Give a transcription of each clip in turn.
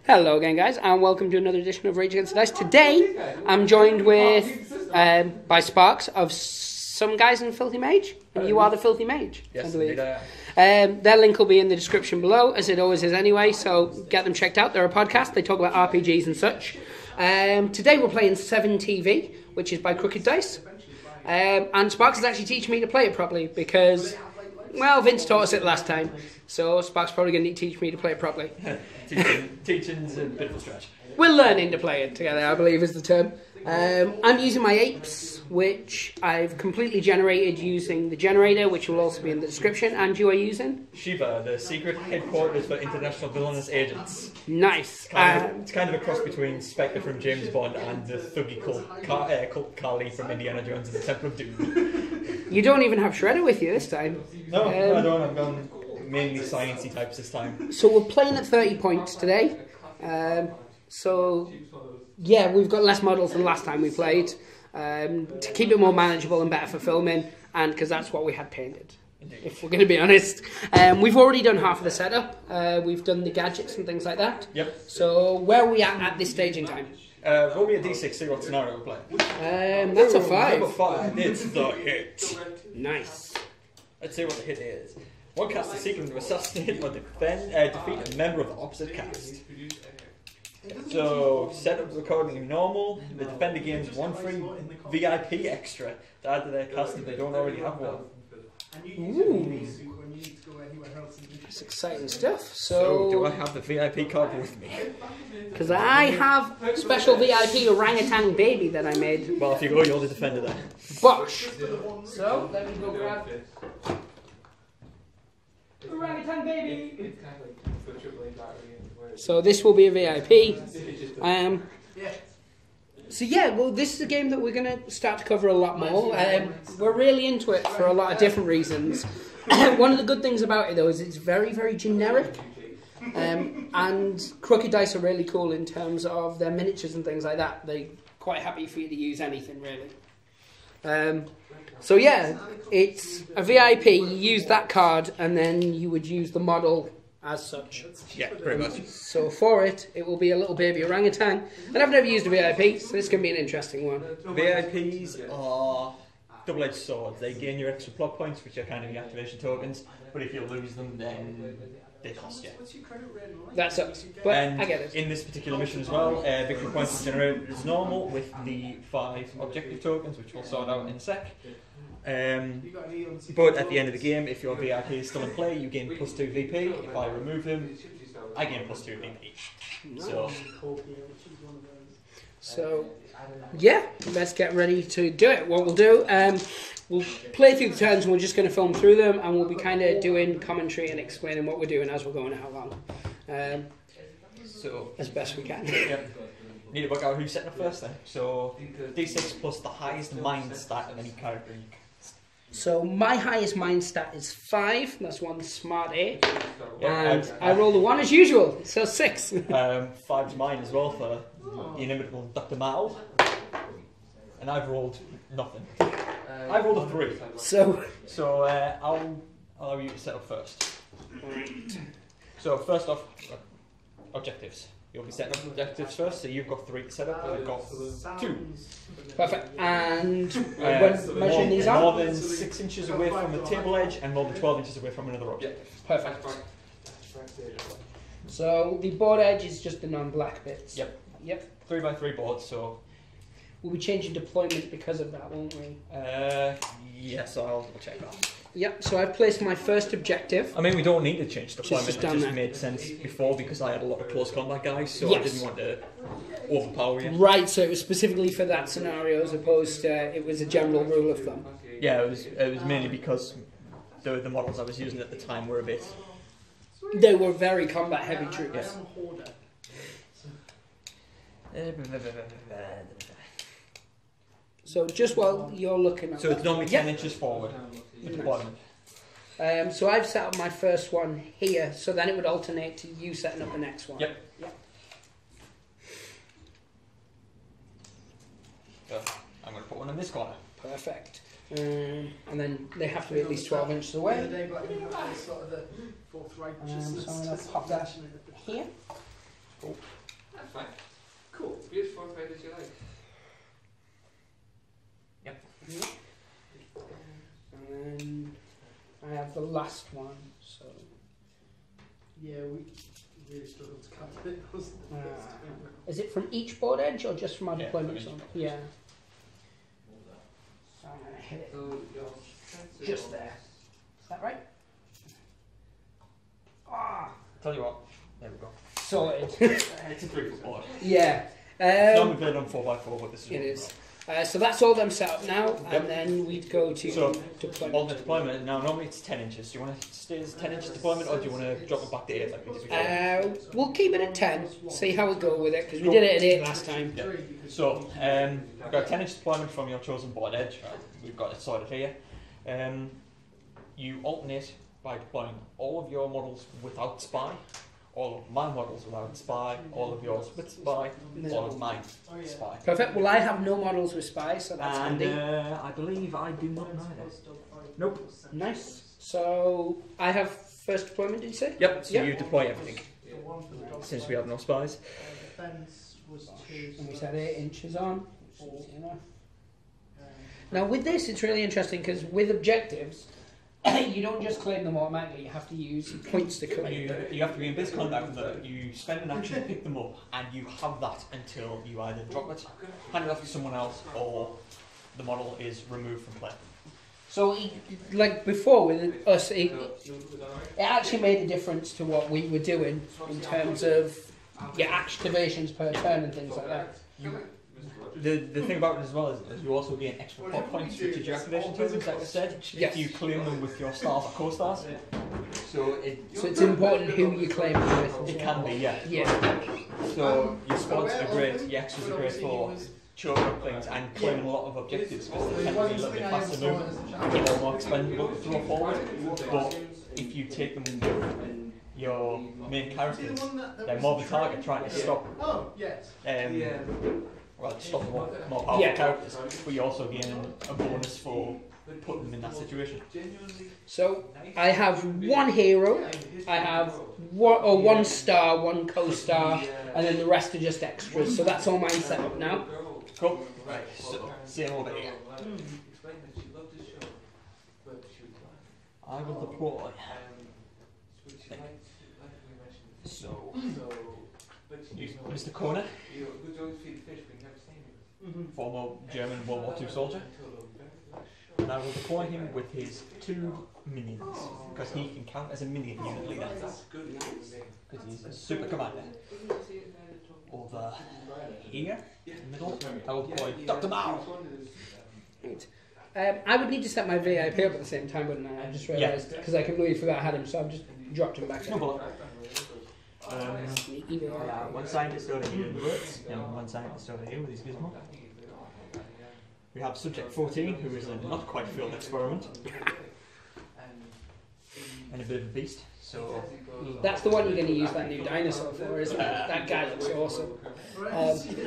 Hello again, guys, and welcome to another edition of Rage Against the Dice. Today, I'm joined with by Sparx of Some guys in Filthy Mage, and you are the Filthy Mage. Yes, I believe. indeed I am. Their link will be in the description below, as it always is anyway. So get them checked out. They're a podcast. They talk about RPGs and such. Today we're playing 7TV, which is by Crooked Dice, and Sparx is actually teaching me to play it properly because, well, Vince taught us it last time, so Sparx probably going to teach me to play it properly. Teaching's a bit of a stretch. We're learning to play it together, I believe is the term. I'm using my apes, which I've completely generated using the generator, which will also be in the description. And you are using? S.H.I.V.A, the secret headquarters for international villainous agents. Nice. It's kind of a cross between Spectre from James Bond and the thuggy cult Carly from Indiana Jones and the Temple of Doom. You don't even have Shredder with you this time. No, I don't. I'm going mainly sciencey types this time. So we're playing at 30 points today. So, yeah, we've got less models than last time we played to keep it more manageable and better for filming, and because that's what we had painted, if we're going to be honest. We've already done half of the setup. We've done the gadgets and things like that. Yep. So where are we at this stage in time? Roll me a d6, see what scenario we're playing. That's a 5. Number 5, it's the hit. Nice. Let's see what the hit is. One caster seeking to assassinate or defeat a member of the opposite cast. So, setup accordingly normal. The defender gains 1 free VIP extra to add to their cast if they don't already have one. Ooh. That's exciting stuff. So do I have the VIP card with me? Because I have special VIP orangutan baby that I made. Well, if you go, you're the defender then. Bosh! So, let me go grab orangutan baby! So this will be a VIP. So yeah, well, this is a game that we're going to start to cover a lot more. We're really into it for a lot of different reasons. One of the good things about it, though, is it's very, very generic. And Crooked Dice are really cool in terms of their miniatures and things like that. They're quite happy for you to use anything, really. So yeah, it's a VIP. You use that card, and then you would use the model as such. Yeah, pretty much. So for it, it will be a little baby orangutan. And I've never used a VIP, so this can be an interesting one. VIPs are double-edged swords. They gain your extra plot points, which are kind of the activation tokens. But if you lose them, then they cost you. That sucks, but and I get it. In this particular mission as well, victory points are generated as normal with the 5 objective tokens, which we'll sort out in a sec. But at the end of the game, if your VIP is still in play, you gain +2 VP. If I remove him, I gain +2 VP. So, yeah, let's get ready to do it. What we'll do, we'll play through the turns and we're just going to film through them, and we'll be kind of doing commentary and explaining what we're doing as we're going out along. So, as best we can. Yep. Need to work out who's setting up first then. So, D6 plus the highest mind stat of any character. So my highest mind stat is 5. That's one smart 8. Yeah, and I rolled a 1 as usual, so 6. 5's mine as well for the inimitable Dr. Mal. And I've rolled nothing. I've rolled a 3. So I'll allow you to set up first. Right. So first off, objectives. You'll be setting up objectives first, so you've got 3 to set up, and I've got 2. Perfect. And when measuring these out? More than 6 inches away from the table edge, and more than 12 inches away from another objective. Perfect. So the board edge is just the non-black bits. Yep. 3x3 boards, so... We'll be changing deployment because of that, won't we? Yes, I'll double check that. Yep, so I've placed my first objective. I mean, we don't need to change deployment. Just it just made sense before because I had a lot of close combat guys, so yes. I didn't want to overpower you. Right, so it was specifically for that scenario as opposed to it was a general rule of thumb. Yeah, it was mainly because the models I was using at the time were a bit... They were very combat heavy troops. Yeah. So just while you're looking at so it's normally 10 inches forward. So I've set up my first one here, so then it would alternate to you setting up the next one. Yep. So I'm going to put one in this corner. Perfect. And then they have to be at least 12 inches away. So I'm going to pop that here. Cool. That's fine. Cool. Beautiful. How did you like? Yep. And then I have the last one. So Yeah, we really struggled to cut it. is it from each board edge or just from our Yeah, deployment from zone? each. Yeah. So I'm gonna hit it So your just there. Is that right? Ah, Tell you what, there we go. sorted. It's a 3-foot board. Yeah. It's normally played on 4x4, but this is It is. So that's all them set up now, Yep. and then we'd go to So, deployment. on the deployment, now normally it's 10 inches. Do you want to stay as 10 inches deployment, or do you want to drop it back to 8 like we did before? We'll keep it at 10, see how we go with it, because we did it at 8 last time. Yeah. So, we've got 10 inch deployment from your chosen board edge. Right? We've got it sorted here. You alternate by deploying all of your models without SPI, all of my models without SPI, all of yours with SPI, all of mine SPI. Perfect. Well, I have no models with SPI, so that's And handy. I believe I do not neither. Nope. Nice. So I have first deployment, did you say? Yep, so Yep. you deploy everything, since we have no spies. The fence was 2. And we said 8 inches on. Easy enough. Now with this, it's really interesting because with objectives, you don't just claim them automatically. You have to use points to claim You, them. you have to be in base contact with them. You spend an action to pick them up, and you have that until you either drop it, hand it off to someone else, or the model is removed from play. So, like before with us, it actually made a difference to what we were doing in terms of your activations per turn and things like that. The thing about it as well is you also gain extra plot points, which is your activation tokens, like I said, Yes. if you claim them with your stars or co-stars. So it's important who you claim them with. it can be, yeah. Yeah. So your squads are great, your extras are great for choking up things and claiming a lot of objectives because they tend to be a little bit faster moving, a little more expendable to throw forward. But if you take them with your main characters, they're more of a target trying to stop stop the more powerful characters, but you're also gaining a bonus for putting them in that situation. So I have one hero, I have one star, one co-star, and then the rest are just extras. So that's all mine set up now. Cool. Right, so same over here. I will deploy. So, use Mr. Corner, former German World War II soldier, and I will deploy him with his 2 minions, because he can count as a minion unit leader, because he's a super commander. Over here, in the middle, I will deploy Dr. Mao. Right. I would need to set my VIP up at the same time, wouldn't I? I just realised, because I completely forgot I had him, so I've just dropped him back in. One scientist over here in the woods, and one scientist over here with his gizmo. We have Subject 14, who is a not quite field experiment, and a bit of a beast. So That's the one you're going to use that new dinosaur for, isn't it? That guy looks awesome.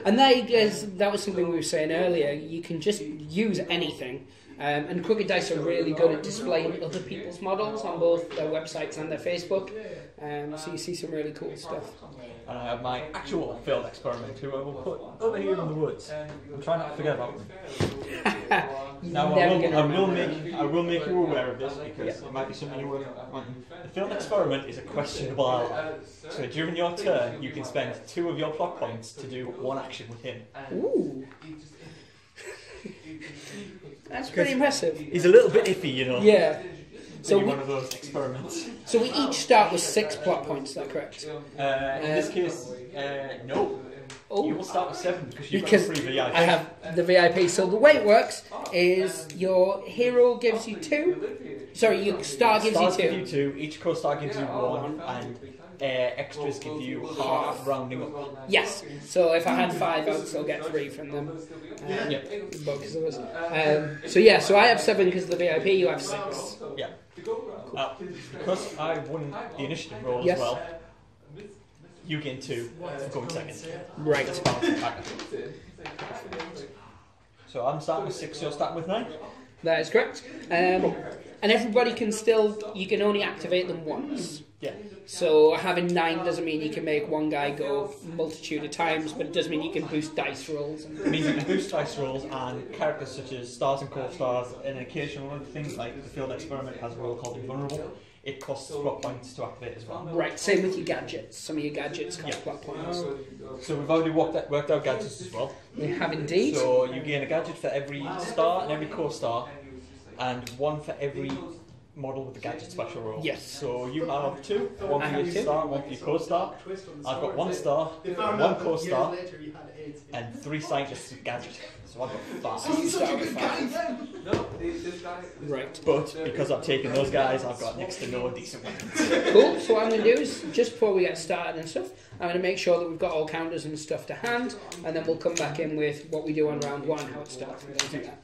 And that was something we were saying earlier. You can just use anything. And Crooked Dice are really good at displaying other people's models on both their websites and their Facebook. So you see some really cool stuff. And I have my actual field experiment, who I will put over here in the woods. I'm trying not to forget about them. Now I will make you aware of this because it might be something you were wanting. The field experiment is a questionable ally. So during your turn, you can spend 2 of your plot points to do 1 action with him. Ooh. That's pretty impressive. He's a little bit iffy, you know. Yeah. So one of those experiments. So we each start with 6 plot points, is that correct? In this case, no. Oh. You will start with 7 because you've Because got a free VIP. I have the VIP. So the way it works is your hero gives you 2. Sorry, your star gives Stars you 2. give you 2, each co-star gives you 1, and extras give you half, rounding up. Yes. So if I had 5, I would still get 3 from them. Both of us. So I have 7 because of the VIP. You have 6. Yeah. Because I won the initiative roll Yes. as well, you gain 2 for going second. Right. So I'm starting with 6, you're starting with 9? That is correct. And everybody can still. You can only activate them once. Yeah. So having 9 doesn't mean you can make one guy go multitude of times, but it does mean you can boost dice rolls. It means you can boost dice rolls and characters such as stars and co-stars, and occasional other things like the Field Experiment has a role called Invulnerable. It costs plot points to activate as well. Right, same with your gadgets. Some of your gadgets cost plot points. So we've already worked out gadgets as well. We have indeed. So you gain a gadget for every star and every co-star, and 1 for every model with the gadget special role. Yes. So you have 2, 1 I for have your 2. star, 1 for your co-star. I've got 1 star, 1 co-star, and 3 scientists with gadget. So I've got 5. You start with 5. Right. But because I've taken those guys, I've got next to no decent weapons. Cool. So what I'm going to do is, just before we get started and stuff, I'm going to make sure that we've got all counters and stuff to hand, and then we'll come back in with what we do on round 1, how it starts and things like that.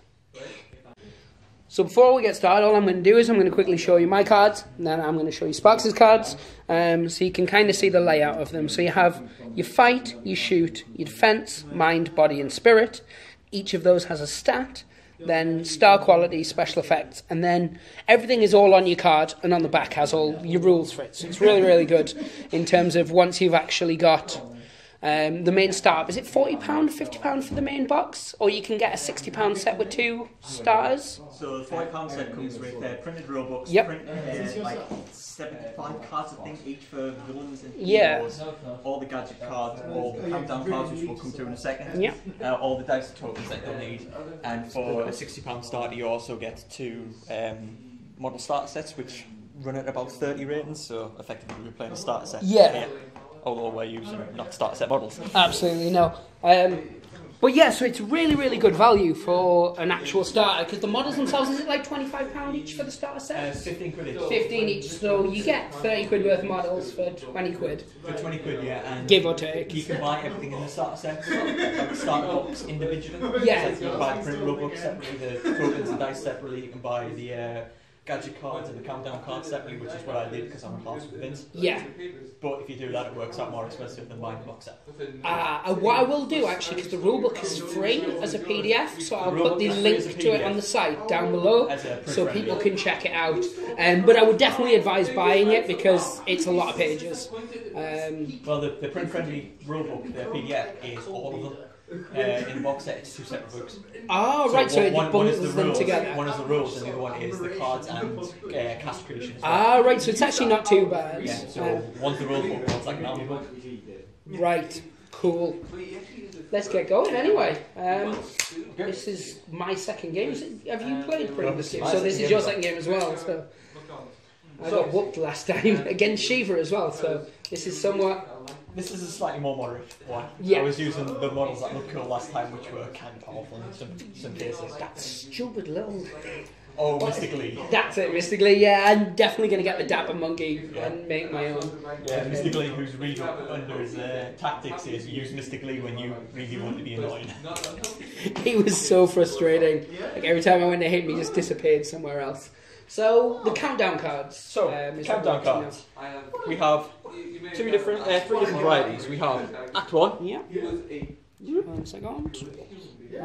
So before we get started, all I'm going to do is I'm going to quickly show you my cards, and then I'm going to show you Sparx's cards, so you can kind of see the layout of them. So you have your fight, your shoot, your defense, mind, body, and spirit. Each of those has a stat, then star quality, special effects, and then everything is all on your card, and on the back has all your rules for it. So it's really, really good in terms of once you've actually got the main startup. Is it £40, £50 for the main box? Or you can get a £60 set with 2 stars? So the £40 set comes with printed rulebooks, Yep. like 75 cards I think each for villains and Yeah. heroes, all the gadget cards, all the countdown cards which we'll come to in a second, Yep. all the dice tokens that you'll need, and for a £60 starter you also get 2 model starter sets which run at about 30 ratings, so effectively we're playing a starter set. Yeah. Although we're using not starter set models. Absolutely no. But yeah, so it's really, really good value for an actual starter, because the models themselves, is it like £25 each for the starter set? 15 quid each. 15 each, so you get 30 quid worth of models for 20 quid. For 20 quid, yeah. And give or take. You can buy everything in the starter set, like the starter books individually. Yeah. So you can buy the print rule books separately, the tokens and dice separately, you can buy the gadget cards and the countdown cards separately, which is what I did because I'm a class with Vince. Yeah. But if you do that, it works out more expensive than buying the box set. What I will do actually, because the rulebook is free as a PDF, so I'll put the link to it on the site down below so people can check it out. But I would definitely advise buying it because it's a lot of pages. Well, the print-friendly rulebook, the PDF, is all of them. In the box set, it's 2 separate books. Oh, right, so it one is the bundles them rules, together. One is the rules, and the other one is the cards and cast creation as well. Ah, right, so it's actually not too bad. Yeah, so one's the rule book, one's like an army book. Right, cool. Let's get going anyway. This is my second game. Have you played previously? So this is your second game as well. So I got whooped last time against S.H.I.V.A as well, so this is somewhat... This is a slightly more moderate one. Yeah. I was using the models that looked cool last time, which were kind of powerful in some cases. That stupid little... Oh, Mystically. That's it, Mystically. Yeah, I'm definitely going to get the Dapper Monkey and make my own. Yeah, Mystically, who's read up under his tactics, is use Mystically when you really want to be annoying. He was so frustrating. Like every time I went to hit him, he just disappeared somewhere else. So, the countdown cards. So, countdown cards. We have 3 different varieties. We have Act 1. Yeah. 1 second. I'll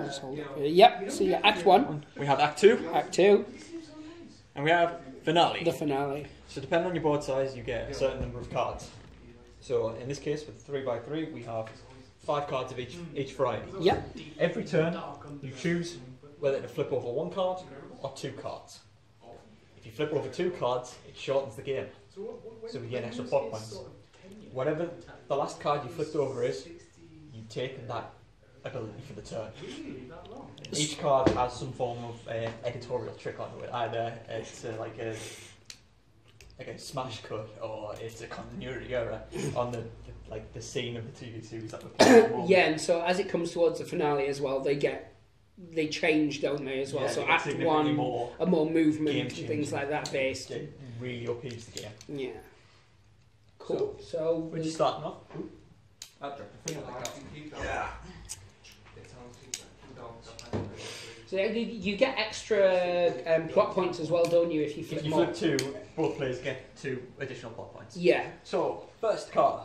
just hold it here. Yep, so yeah, Act 1. We have Act 2. Act 2. And we have Finale. The finale. So depending on your board size, you get a certain number of cards. So in this case, with 3x3, we have 5 cards of each variety. Yep. Every turn, you choose whether to flip over 1 card or 2 cards. If you flip over 2 cards, it shortens the game. So we get extra plot points. Whatever the last card you flipped over is, you take that ability for the turn. Each card has some form of editorial trick onto it. Either it's like a smash cut, or it's a continuity error on the scene of the TV series that we're playing at the moment. Yeah, and so as it comes towards the finale as well, they change, don't they, as well? Yeah, so they get Act significantly 1, more a more movement and game-changing. things like that based. It really upheaves the game. Yeah. Cool. So Which is starting off. Yeah. So you get extra plot points as well, don't you, if you flip If you more? flip 2, both players get 2 additional plot points. Yeah. So, first card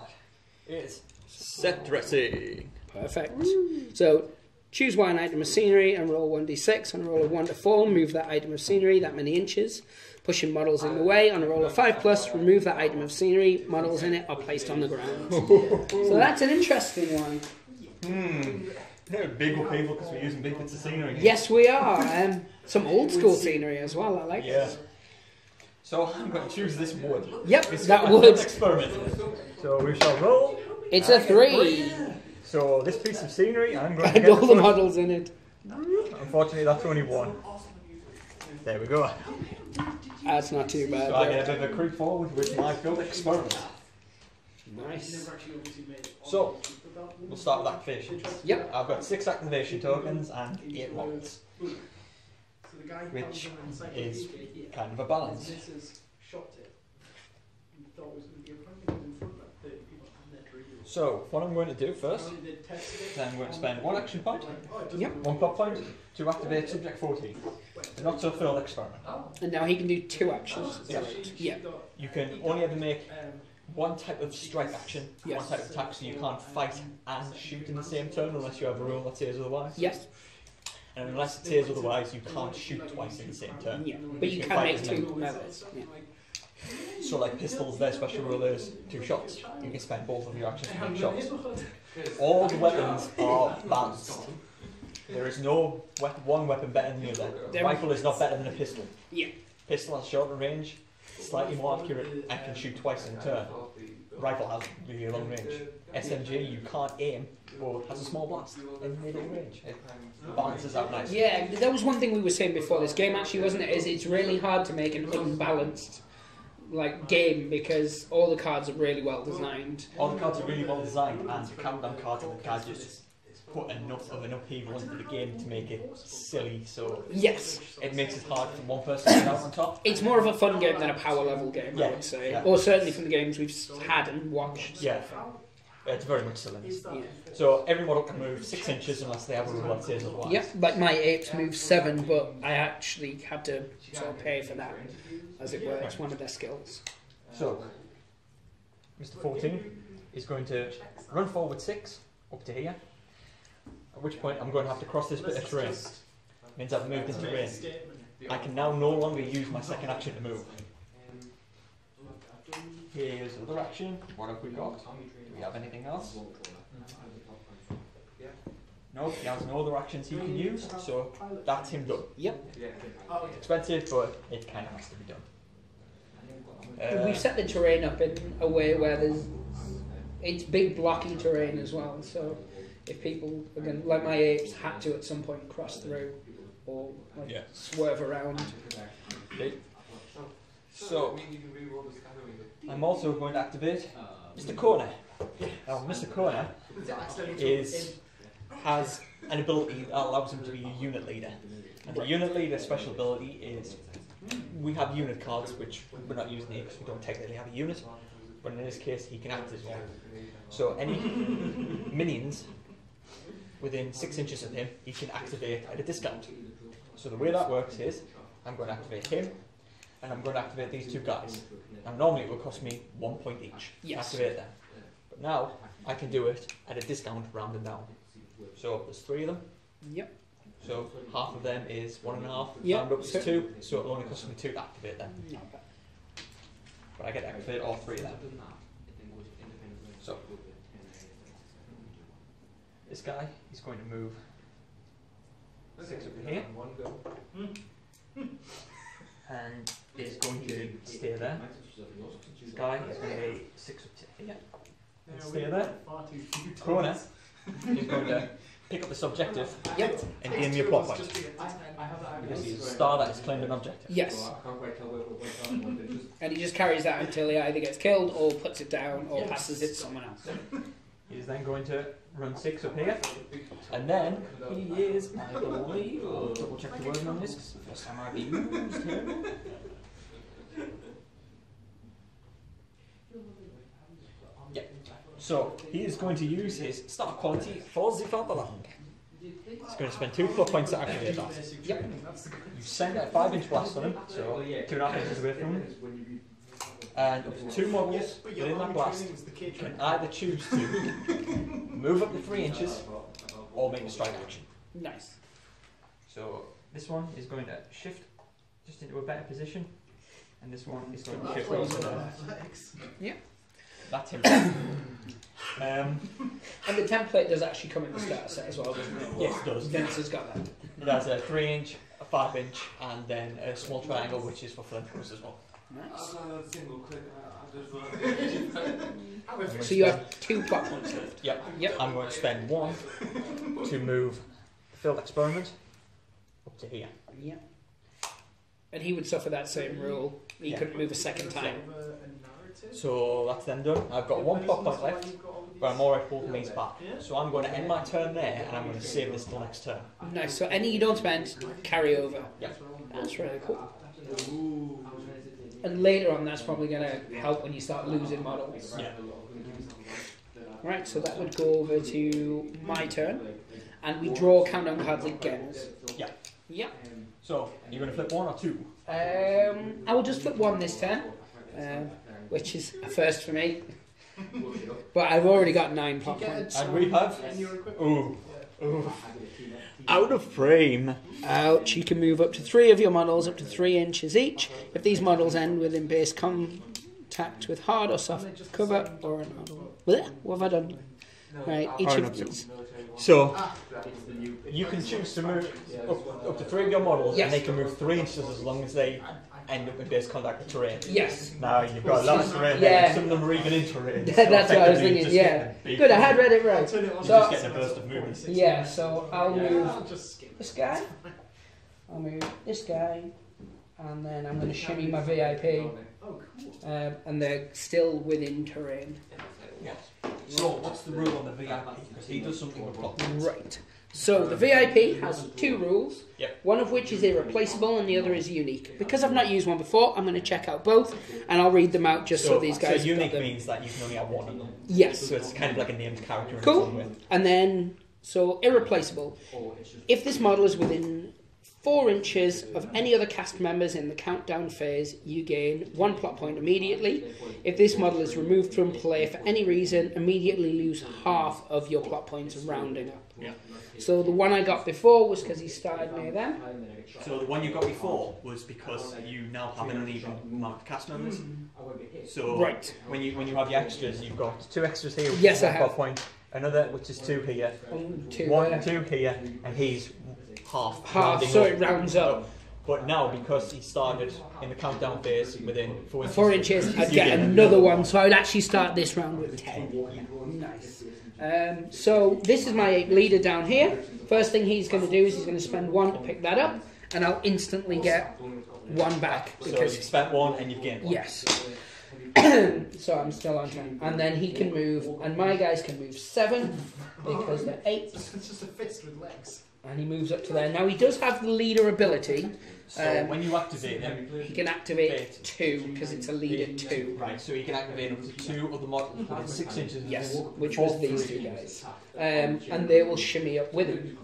is set dressing. Perfect. So choose one item of scenery and roll 1d6. On a roll of 1 to 4, move that item of scenery that many inches, pushing models in the way. On a roll of 5+, remove that item of scenery, models in it are placed on the ground. So that's an interesting one. Big upheaval because we're using big bits of scenery. Yes, we are. Some old school scenery as well, I like. Yeah. So I'm going to choose this wood. Yep, This that is wood. Experiment. So we shall roll. It's a 3. So this piece of scenery, I'm going to And get all the models in it. Unfortunately, that's only 1. There we go. That's not too bad. So I get a bit of a creep forward with my field experiment. Nice. So we'll start with activation. Yep. I've got 6 activation tokens and 8 models, which is kind of a balance. So what I'm going to do first is I'm going to spend 1 action point, Yep. 1 plot point to activate subject 14. The not so field experiment. And now he can do 2 actions. Is that right? Yeah. You can only ever make 1 type of strike action, Yes. 1 type of attack, so you can't fight and shoot in the same turn unless you have a rule that says otherwise. Yes. And unless it says otherwise, you can't shoot twice in the same turn. Yeah. But you can fight make as many. 2 melees. Yeah. So like pistols, their special rule is 2 shots. You can spend both of your actions to make shots. All the weapons are balanced. There is no one weapon better than the other. The rifle is not better than a pistol. Yeah. Pistol has shorter range, slightly more accurate, and can shoot twice in a turn. Rifle has really long range. SMG, you can't aim, but has a small blast in middle range. It balances out nice. Yeah, that was one thing we were saying before this game, actually, wasn't it? Is it's really hard to make an unbalanced game because all the cards are really well designed. All the cards are really well designed, and the countdown cards and the cards just put enough of an upheaval into the game to make it silly. So Yes, it makes it hard for one person to get out on top. it's more of a fun game than a power level game, I would say, Yeah. or certainly from the games we've had and watched. Yeah, it's very much silly. Yeah. So every model can move 6 inches unless they have a rule that says otherwise. Yep, like my apes move 7, but I actually had to sort of pay for that, as it were. It's one of their skills. So Mr. 14 is going to run forward 6 up to here. At which point I'm going to have to cross this bit of terrain. Means I've moved into terrain. I can now no longer use my second action to move. Here's another action. What have we got? Do we have anything else? No, he has no other actions he can use, so that's him done. Yep. It's expensive, but it kind of has to be done. We've set the terrain up in a way where it's big blocky terrain as well, so if people, again, like my apes, had to at some point cross through or swerve around. Okay. So, I'm also going to activate Mr. Corner. Now, Mr. Corner has an ability that allows him to be a unit leader. And the unit leader special ability is, we have unit cards, which we're not using here because we don't technically have a unit, but in this case he can act as one. So any minions within 6 inches of him, he can activate at a discount. So the way that works is, I'm going to activate him, and I'm going to activate these 2 guys. Now normally it will cost me 1 point each to activate them, but now I can do it at a discount rounded down. So there's 3 of them. Yep. So half of them is 1.5, Yep. round up to 2, so it'll only cost me 2 to activate them. But I get to activate all 3 of them. So this guy is going to move 6 over here, and is going to stay there. This guy is going to be 6 up to here, and stay there. Corner is going to pick up this objective and gain me a plot point. Because he's a star that has claimed an objective. Yes. And he just carries that until he either gets killed or puts it down or passes it to someone else. He's then going to run 6 up here, and then he is, I believe, I'll double check the wording on this because the first time I've used him. Yeah. So he is going to use his star quality for the Fatherland. He's going to spend 2 plot points to activate that. Yep. You send a 5-inch blast on him, so 2.5 inches away from him. And up to 2 models within that blast can either choose to move up to 3 inches or make a strike action. Nice. So this one is going to shift just into a better position, and this one is going to shift closer down. Yeah. That's him. And the template does actually come in the starter set as well, doesn't it? Yes, it does. Vince has got that. It has a 3-inch, a 5-inch, and then a small triangle, which is for flamethrowers as well. Nice. I've So you have 2 plot points left. Yep. Yep. I'm going to spend 1 to move the field experiment up to here. Yep. And he would suffer that same rule. He couldn't move a second time. So that's then done. I've got 1 plot point left, but I'm already pulled these back. So I'm going to end my turn there, and I'm going to save this till next turn. Nice. So any you don't spend, carry over. Yep. That's really cool. And later on, that's probably going to help when you start losing models. Yeah. Right, so that would go over to my turn. And we draw countdown cards again. Yeah. Yeah. So, you're going to flip 1 or 2? I will just flip 1 this turn, which is a first for me. But I've already got 9 plot points. And we have... Ooh. Ooh. Out of frame. Ouch, you can move up to 3 of your models, up to 3 inches each. If these models end within base contact with hard or soft cover, or an blech, what have I done? Right, each of these. So, you can choose to move up to 3 of your models, Yes. and they can move 3 inches as long as they end up in base contact with terrain. Yes. Now, you've got a lot of terrain Yeah. there, some of them are even in terrain. So That's what I was effectively thinking, just yeah. getting a big- Good, I had read it right. You're just So, getting a burst of movement. yeah, so I'll move this guy. I'll move this guy. And then I'm going to shimmy my VIP. And they're still within terrain. So, what's the rule on the VIP? Because he does something with plot points. Right. So the VIP has 2 rules, Yep. one of which is irreplaceable and the other is unique. Because I've not used one before, I'm going to check out both, and I'll read them out just so these guys. So unique got them. means that you can only have 1 of them. Yes. So it's kind of like a named character in Cool. its own way. And then, so irreplaceable. If this model is within 4 inches of any other cast members in the countdown phase, you gain 1 plot point immediately. If this model is removed from play for any reason, immediately lose half of your plot points, rounding up. Yeah. So the one I got before was because he started near them. So the one you got before was because you now have an uneven amount of cast members. So Right. when you have your extras, you've got 2 extras here. Which Yes, is I 1 have. plot point. Another which is 2 here. 2 1, 2 here, and he's half. half, rounding so up. it rounds up. But now, because he started in the countdown phase within 4 inches, 4 inches, I'd you get another one, so I would actually start this round with 10. Nice. So this is my leader down here. First thing he's going to do is he's going to spend 1 to pick that up, and I'll instantly get 1 back. So Because you've spent 1 and you've gained 1. yes. So I'm still on 10. And then he can move, and my guys can move 7, because they're 8. It's just a fist with legs. And he moves up to there. Now he does have the leader ability. So when you activate them, He can activate 2, because it's a leader 2. right, so you can activate up to 2 of the models within 6 inches of Yes, you. which was these 2 guys. And they will shimmy up with him.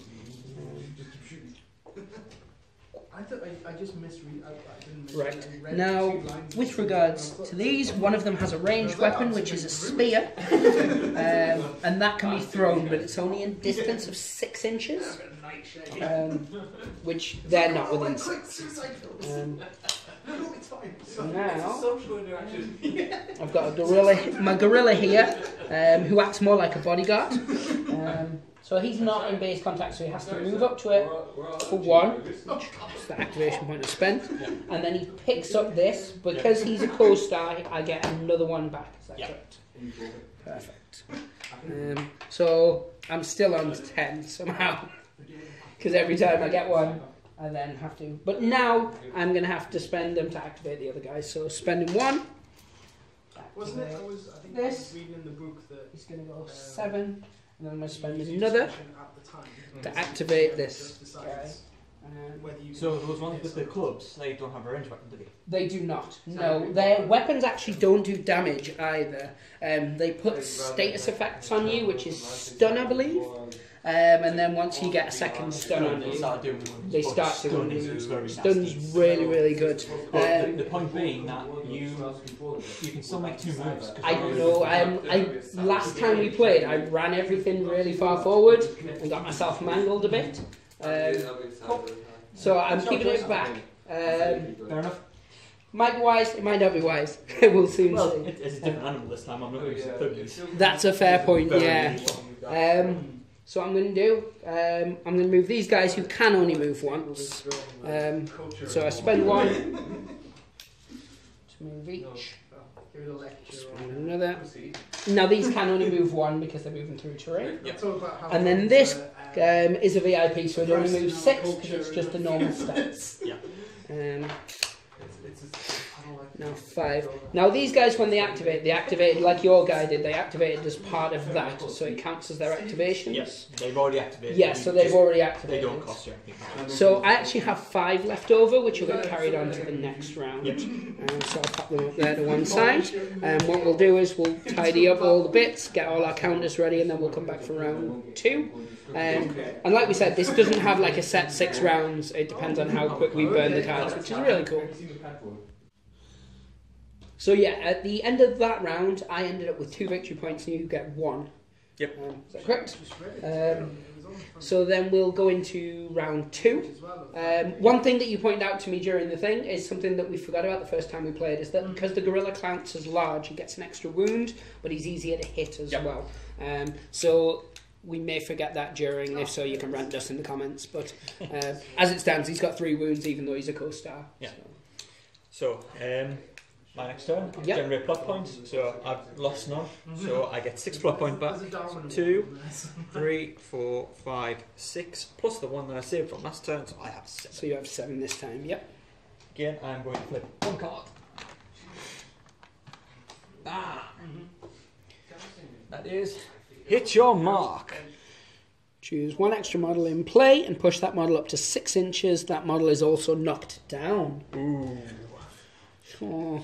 I just misread. I didn't misread. Right. I read Now, 2 lines. with regards to these, one of them has a ranged weapon, which is a spear. And that can be thrown, but it's only in distance of 6 inches. Which they're not within 6. So now, Social interaction. I've got my gorilla here, who acts more like a bodyguard. So he's not in base contact, so he has to move up to it for 1. That's the activation point I spent. And then he picks up this. Because he's a co-star, I get another 1 back. Is that correct? Perfect. So I'm still on 10 somehow. Because every time I get 1, I then have to. But now I'm going to have to spend them to activate the other guys. So spending 1. Wasn't it? I think This. I was reading in the book that He's going to go 7. And then I'm going to spend another at the time to activate this just guy. decides whether you So those ones with the clubs, they don't have a ranged weapon, do they? They do not. No, their weapons actually don't do damage either. They put status effects on you, which is stun, I believe. And then once you get a second stun on They you, start doing they start stun doing is very stun's nasty. really, really good. But the point being that you can still make 2 moves. 'cause I know. Last time we played, I ran everything really far forward and got myself mangled a bit. So I'm keeping it back. Fair enough. Might be wise, it might not be wise. We'll soon see. Well, it's a different animal this time. I'm not using puppies. That's a fair point, Very yeah. So what I'm going to do, I'm going to move these guys who can only move once. So I spend one to move each. Spend another. Now these can only move one because they're moving through terrain. Yep. And then this is a VIP, so it only moves 6 because it's just the normal stats. Yeah. Now 5. Now these guys, when they activated like your guy did. They activated as part of that, so it counts as their activations. Yes, they've already activated. Yes, so they've already activated. They don't cost you anything. So I actually have 5 left over, which will get carried on to the next round. Yep. So I'll pop them up there to one side. And what we'll do is we'll tidy up all the bits, get all our counters ready, and then we'll come back for round 2. And like we said, this doesn't have like a set 6 rounds. It depends on how quick we burn the cards, which is really cool. So yeah, at the end of that round, I ended up with 2 victory points and you get 1. Yep. Is that correct? So then we'll go into round 2. One thing that you pointed out to me during the thing is something that we forgot about the first time we played, is that because the gorilla counts as large, he gets an extra wound, but he's easier to hit as well. So we may forget that during, if so you can rant us in the comments, but as it stands he's got 3 wounds even though he's a co-star. Yeah. So, my next turn, generate plot points, so I've lost none, so I get 6 plot points back. 2, 3, 4, 5, 6, plus the one that I saved from last turn, so I have 7. So you have 7 this time, yep. Again, I'm going to flip 1 card. That is, hit your mark. Choose 1 extra model in play and push that model up to 6 inches. That model is also knocked down. Ooh. Oh.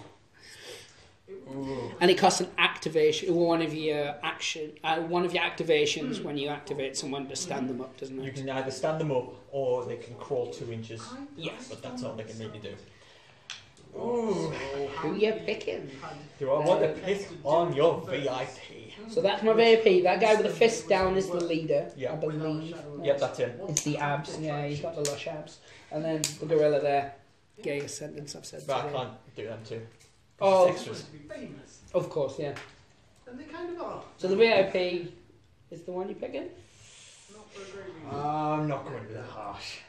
And it costs an activation, one of your activations when you activate someone to stand them up, doesn't it? You can either stand them up or they can crawl 2 inches. Yes. But that's all they can really do. Ooh. Who are you picking? Do I want to pick on your VIP? So that's my VIP. That guy with the fist down is the leader, I believe. Yep, that's him. It's the abs, yeah, he's got the lush abs. And then the gorilla there. Gayest sentence I've said But today. I can't do them too. Oh, Extras. of course, yeah. And they kind of are. So the VIP is the one you're picking? I'm not going to be that harsh.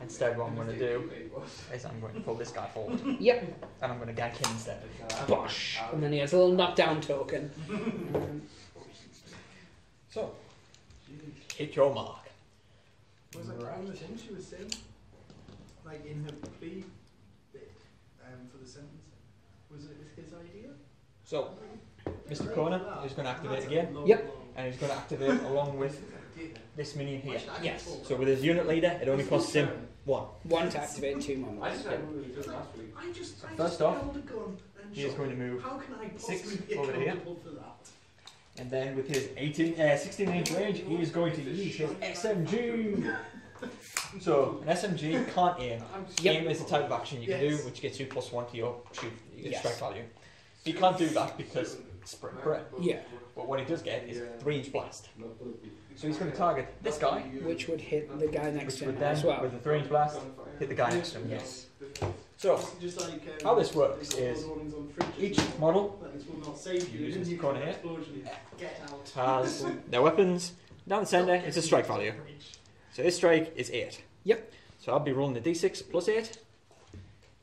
Instead, what I'm going to do is I'm going to pull this guy forward. Yep. And I'm going to gank him instead. Bosh! And then he has a little knockdown token. So, hit your mark. Was that one of the things she was saying? Like in her plea bit for the sentence? Was it his idea? So, Mr. Corner is going to activate again. Yep. And he's going to activate along with this minion here. Yes. So with his unit leader, it only costs him 1. 1 to activate 2 models. First off, he is going to move 6 over here. And then with his 16 inch range, he is going to use his SMG. So an SMG can't aim. Aim is the type of action you can do, which gets you +1 to your strike value. He can't do that because sprint, correct? Yeah. But what he does get is 3-inch blast. So he's going to target this guy, Which would hit the guy next to him with them as well. with a 3-inch blast, hit the guy next to him. Yes. So how this works is each model, using this corner here, has their weapons down the centre. It's a strike value. So his strike is 8. Yep. So I'll be rolling a d6 plus 8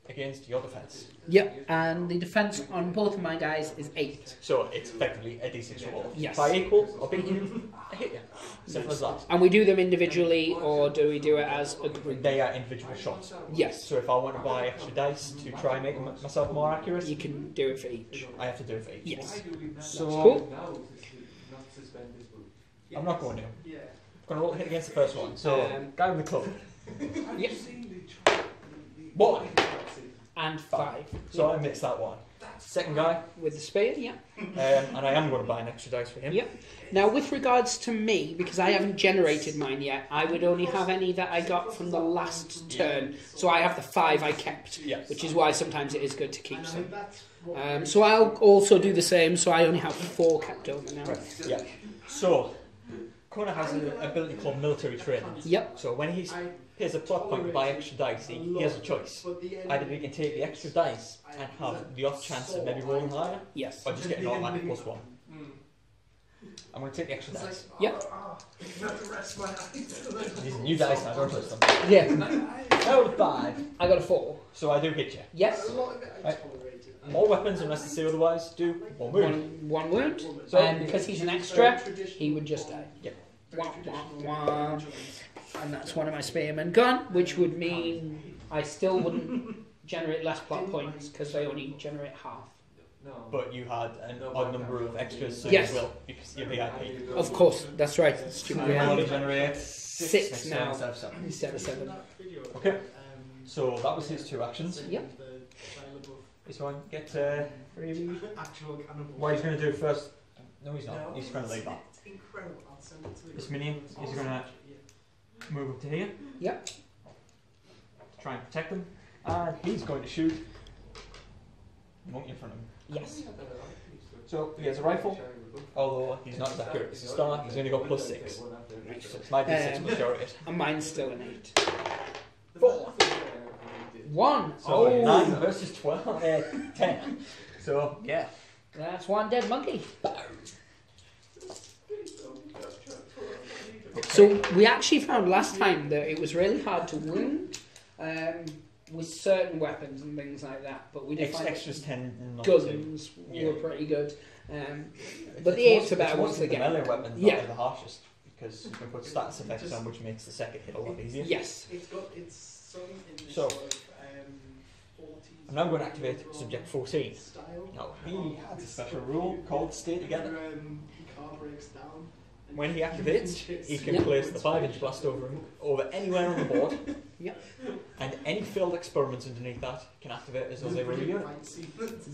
against your defence. Yep, and the defence on both of my guys is 8. So it's effectively a d6 roll. Yes. If I equal or beat you, I hit you. Simple as that. And we do them individually, or do we do it as a group? They are individual shots. Yes. So if I want to buy extra dice to try and make myself more accurate, You can do it for each. I have to do it for each. Yes. So Cool. I'm not going to. I'm going to roll a hit against the first one. So guy with the club. Yep. 1 And 5. So I missed that one. Second guy, With the spear, yeah. and I am going to buy an extra dice for him. Yep. Now, with regards to me, because I haven't generated mine yet, I would only have any that I got from the last turn. So I have the 5 I kept, Yes. which is why sometimes it is good to keep some. So I'll also do the same, so I only have 4 kept over now. Yeah. So, Connor has an ability called military training. Yep. So when he pays a plot point to buy extra dice, he has a choice. Either he can take the extra dice and have the off chance of maybe rolling higher, Yes. or just get an automatic +1. I'm going to take the extra dice. Yep. These are new dice, I don't touch them. Yeah. Out of 5. I got a 4. So I do hit you. Yes. Right. More weapons, unless they say otherwise, do 1 wound. One wound. So- And because he's an extra, he would just die. Yep. Wah, wah, wah. And that's one of my spearmen gone, which would mean I still wouldn't generate less plot points because they only generate half. But you had an odd number of extras, so Yes. you will, because you're VIP. Of course, that's right. Stupid. You only Yeah. generate 6 now instead of 7. instead of 7. Okay, so that was his 2 actions. Yep. This one, get freebie. What he's going to do first? No, he's not. He's going to leave that. This minion is going to move up to here. Yep. To try and protect them. And he's going to shoot the monkey in front of him. Yes. So he has a rifle, although he's not as accurate as the star. He's only got +6. So it's my D6 majority. And mine's still an 8. 4. 1. So Oh. 9 versus 12, 10. So yeah. That's one dead monkey. So we actually found last time that it was really hard to wound with certain weapons and things like that, but we did find Extras 10 not 2. guns Yeah. were pretty good. But the 8's are better once the again. melee weapons Yeah. that are the harshest, because you can put status effects on, which makes the second hit a lot easier. Yes. So, I'm now going to activate Subject 14. Now, he has a special rule called Stay Together. When he activates, he can place the 5-inch blast over anywhere on the board. Yep. And any failed experiments underneath that can activate as though they were a unit.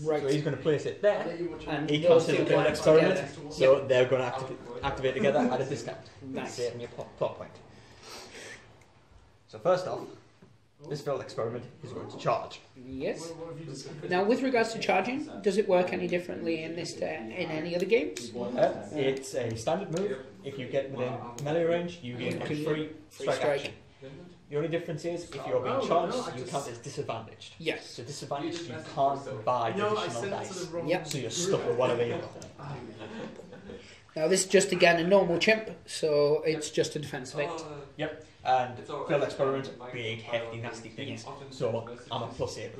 Right. So he's going to place it there. And He those can't see the two failed work experiment, together. so they're going to activate together at a discount. Nice. Saving your plot point. So first off, this failed experiment is going to charge. Yes. Now, with regards to charging, does it work any differently in this in any other games? It's a standard move. If you get within melee range, you get a free strike action. The only difference is, if you're being charged, you count as disadvantaged. Yes. So disadvantaged, you can't buy additional dice. Yep. So you're stuck with whatever you got. Now, this is just again a normal chimp, so it's just a defensive 8. Yep. And failed experiment, big, hefty, nasty things. So I'm a +8.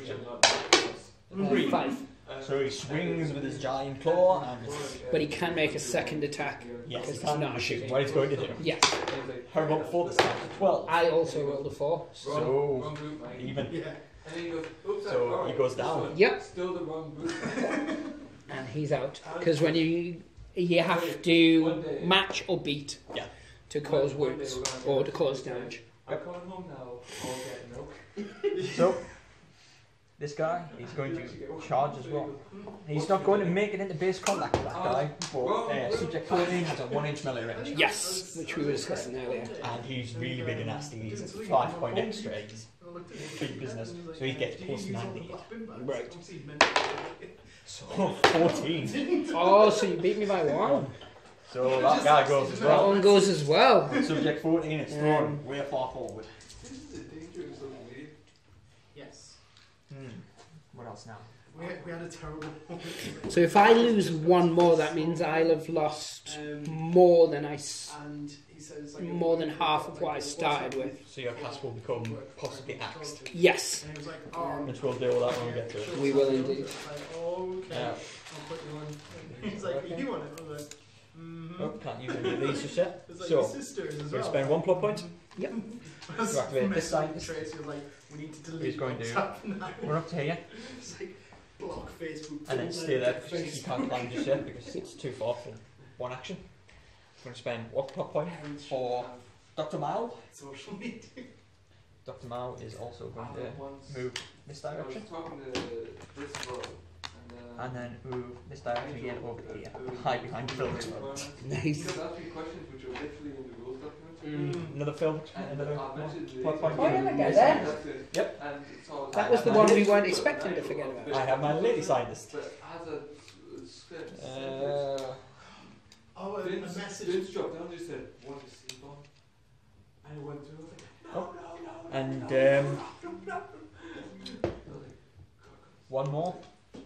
5. So he swings with his giant claw, and But he can make a second attack. yes, because he can not a shoot. shooting. What he's going to do. Yes. How about before this time? 12. I also rolled a 4. So even. So he goes down. Yep. Still the wrong group. And he's out. Because when you have to match or beat Yeah. to cause wounds or to cause damage. I'm coming home now. I'll get milk. So this guy, he's going to charge as well. He's not going to make it into base contact with that guy, but Subject 14 has a 1-inch melee range. Yes, which we were discussing earlier. And he's really big and nasty. He's a 5-point extra. He's big business. So he gets +90. Right. So 14. Oh, so you beat me by 1. So that guy goes as That well. one goes as well. Subject 14 is thrown way far forward. This is a dangerous little lady. Yes. What else now? We had a terrible. So if I lose 1 more, that means I'll have lost more than And he says more than half of what I started with. So your class will become possibly axed. Yes, And he was like, oh. Which we'll deal with that when we get to it. we will indeed. Like, okay. Yeah. I'll put you on. He's like, you want it? I was like, Oh, can't use any of these just yet. It's like So, your sisters as we're well. spend 1 plot point. Yep. To activate this side. Tracy was like, we need to delete He's going to WhatsApp now. run up to here It's like, block Facebook. and then stay there because you can't climb just yet because it's too far for 1 action. I'm going to spend 1 plot point for Dr. Mao. Social media. Dr. Mao is also going to move this I was direction talking to this girl. and then move this direction again over here. Hide behind the film experiment. Nice. He kept asking questions which were literally in the rules document. Another film, And another I mentioned the plot point. Oh, yeah, I get that. That's it. Yep. And so That was the one we weren't expecting to forget about. I have my lady scientist. But as a script, Oh, a Vince message. Vince dropped down and just said, what one more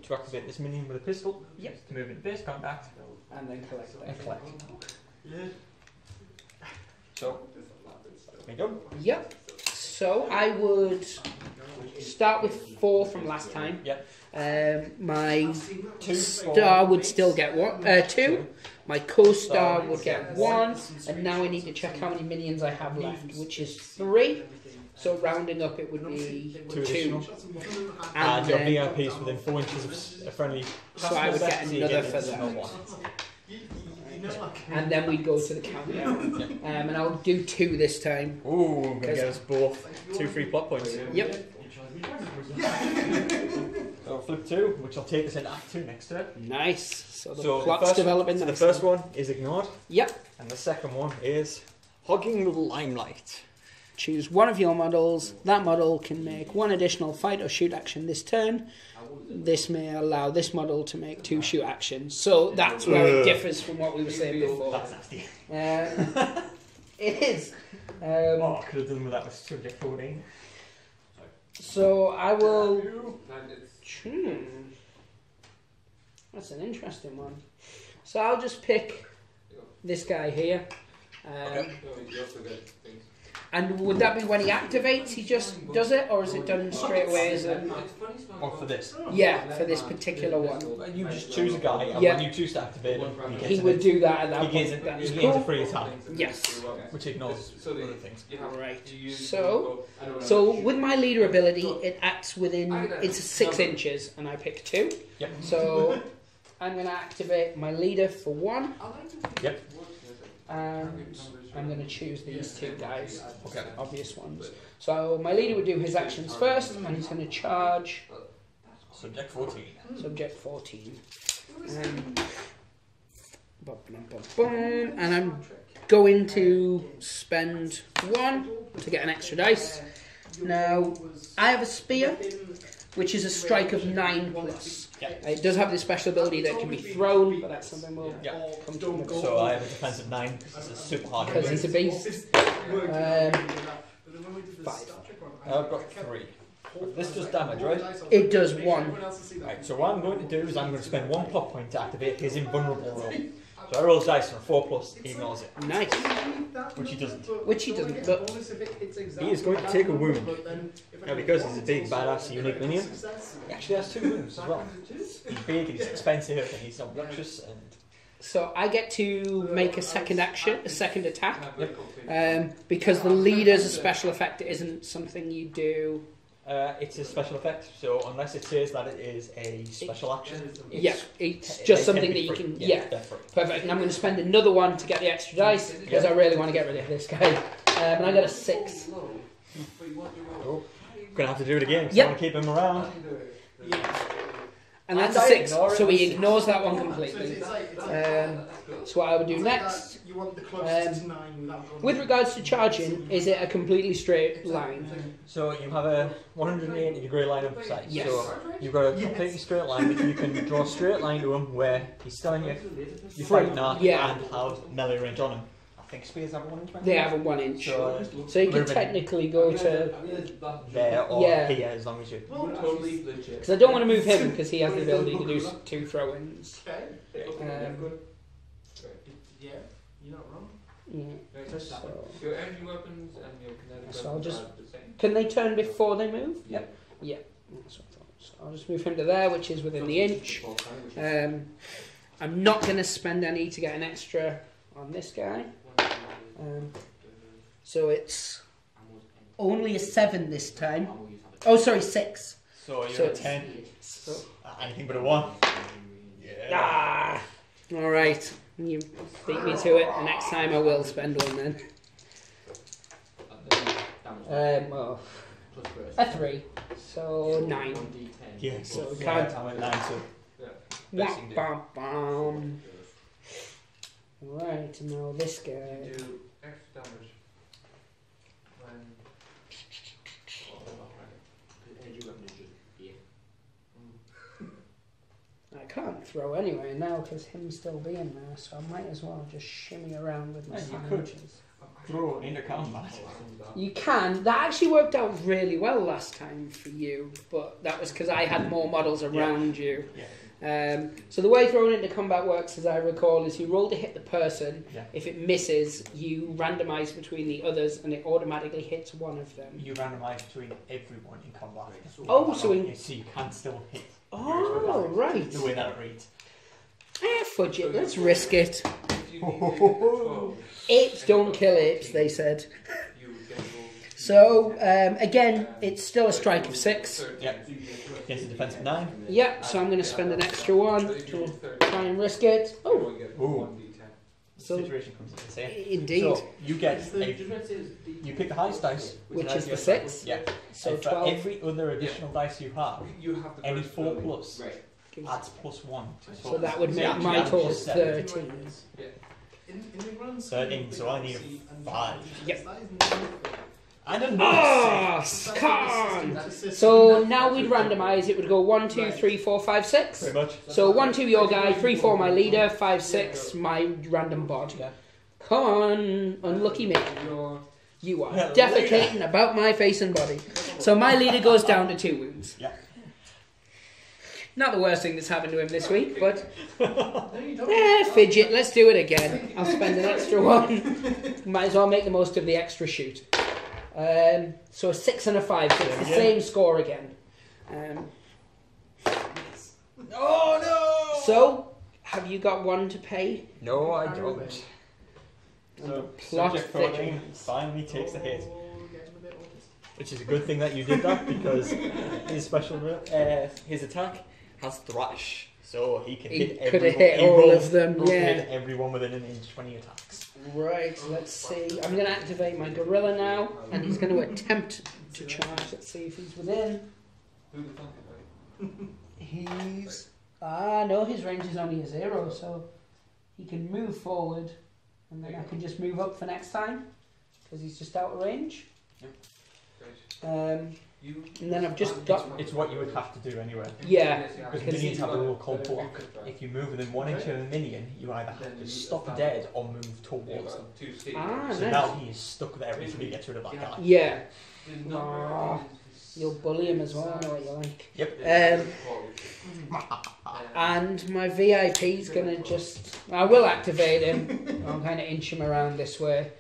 to activate this minion with a pistol. Yep. To move into base combat. And then collect it. And collect. Yeah. So, that's me done. Yep. So I would start with 4 from last time. Yep. My 2 star would still get 2. My co-star would get 1. And now I need to check how many minions I have left, which is 3. So rounding up, it would be 2 2. additional. And your then, VIPs within 4 inches of a friendly. so I would get so you another get for additional that. 1. And then we'd go to the countdown. And I'll do 2 this time. Ooh, I'm going to get us both 2 free plot points. Yep. So flip 2, which will take us into Act 2 next turn. Nice. So the So plot's developing. the nicely. first one is ignored, Yep. and the second one is Hogging the Limelight. Choose one of your models. That model can make 1 additional fight or shoot action this turn. This may allow this model to make 2 shoot actions. So that's where it differs from what we were saying before. That's nasty. It is. I could have done with that with subject 14. So I will. And it's That's an interesting one. So I'll just pick this guy here. Okay. you also get things. And would that be when he activates, he just does it, or is it done straight away as a... Or for this. Yeah, for this particular one. You just choose a guy, and Yeah. when you choose to activate him, He would do that at that He gains, point. That he is gains a cool. free attack, Yes. which ignores other things. Right. So with my leader ability, it acts within... It's 6 inches, and I pick 2. Yep. So I'm going to activate my leader for 1. Yep. And I'm going to choose these 2 guys. Okay. Obvious ones. So my leader would do his actions first, and he's going to charge Subject 14. subject 14. And I'm going to spend 1 to get an extra dice. Now, I have a spear, which is a strike of 9+. It does have this special ability that can be thrown, but that's something we'll come to. So I have a defense of 9 because it's super hard. Because he's a beast. 5. I've got 3. This does damage, right? It does 1. Right, so what I'm going to do is I'm going to spend 1 plot point to activate his invulnerable roll. So I roll dice on a 4+, he ignores it. Nice. Which he doesn't. Which he doesn't, but... He is going to take a wound. Now because he's a big, badass, unique minion, he actually has 2 wounds as well. He's big, he's expensive, and he's obnoxious, and... So I get to make a second attack. Because the leader's a special effect, it isn't something you do... It's a special effect, so unless it says that it is a special action, it's just something that you can... Yeah, perfect. And I'm going to spend another 1 to get the extra dice, because I really want to get rid of this guy. And I got a 6. Oh, gonna have to do it again, because I want to keep him around. And that's a 6, so he ignores that one completely. So what I would do next... with regards to charging, is it a completely straight line? So you have a 180 degree line of sight. Yes. So you've got a completely straight line, but you can draw a straight line to him where he's still in your fighting arc and have melee range on him. I think spears have a 1 inch. They have a 1 inch. So you can technically go to there or here as long as you. Because I don't want to move him because he has the ability to do 2 throw-ins. Yeah, you're not wrong. Your energy weapons and your kinetic So I'll weapons just- are the same. Can they turn before they move? Yep. Yeah. That's what I thought. So I'll just move him to there, which is within the inch. I'm not going to spend any to get an extra on this guy. So it's only a 7 this time. Oh, sorry, 6. So you're a 10. Anything but a 1. Yeah. All right. You beat me to it. The next time I will spend 1 then. A 3. So 9. Yeah. So So can't. I'm at 9. So Wham, bam, bam. Right, now this guy. Do extra damage when I can't throw anyway now because him still being there, so I might as well just shimmy around with my Yeah, you 5 could. inches. throw into combat. You can. That actually worked out really well last time for you, but that was because I had more models around you. Yeah. So the way throwing into combat works, as I recall, is you roll to hit the person. Yeah. If it misses, you randomise between the others, and it automatically hits one of them. You randomise between everyone in combat. Oh, so you can still hit. Oh, right. The way that it reads. Fudge it. Let's risk it. Apes don't kill apes, they said. So, again, it's still a strike of 6. Yep. Against a defense of 9. Yep, so I'm going to spend an extra 1 to try and risk it. Oh! Ooh. So, situation comes into play. Indeed. So, you get you pick the highest dice. Which is the 6. Yeah. So and for 12. every other additional dice you have, any 4 plus adds +1. So that would make my total 13. In the grand 13, so I need a 5. Yep. And a Ah, scan! So now we'd randomise. It would go 1, 2, 3, 4, 5, 6. Pretty much. So 1, 2 your guy, 3, 4 my leader, 5, 6 my random bod. Yeah. Come on, unlucky me. You are defecating about my face and body. So my leader goes down to 2 wounds. Yeah. Not the worst thing that's happened to him this week, but fidget, let's do it again. I'll spend an extra 1. Might as well make the most of the extra shoot. So a 6 and a 5, so it's the same score again. Oh no! So, have you got 1 to pay? No, I don't. So, Plot Subject 14 thickens. finally takes the hit. Which is a good thing that you did that, because his special his attack has thrash. So he can hit could everyone. have hit all of them, He yeah. hit everyone within an inch when he attacks. Right, let's see. I'm going to activate my gorilla now, and he's going to attempt to charge. Let's see if he's within. He's... no, his range is only a 0, so he can move forward, and then I can just move up for next time, because he's just out of range. And then I've just got... It's what you would have to do anyway. Yeah. Because minions have a rule called block. If you move within 1 inch of a minion, you either have to stop dead or move towards them. Ah, So nice. now he is stuck there until he gets rid of that guy. Yeah. You'll bully him as well, I know what you like. Yep. And my VIP's going to just... I will activate him. I'll kind of inch him around this way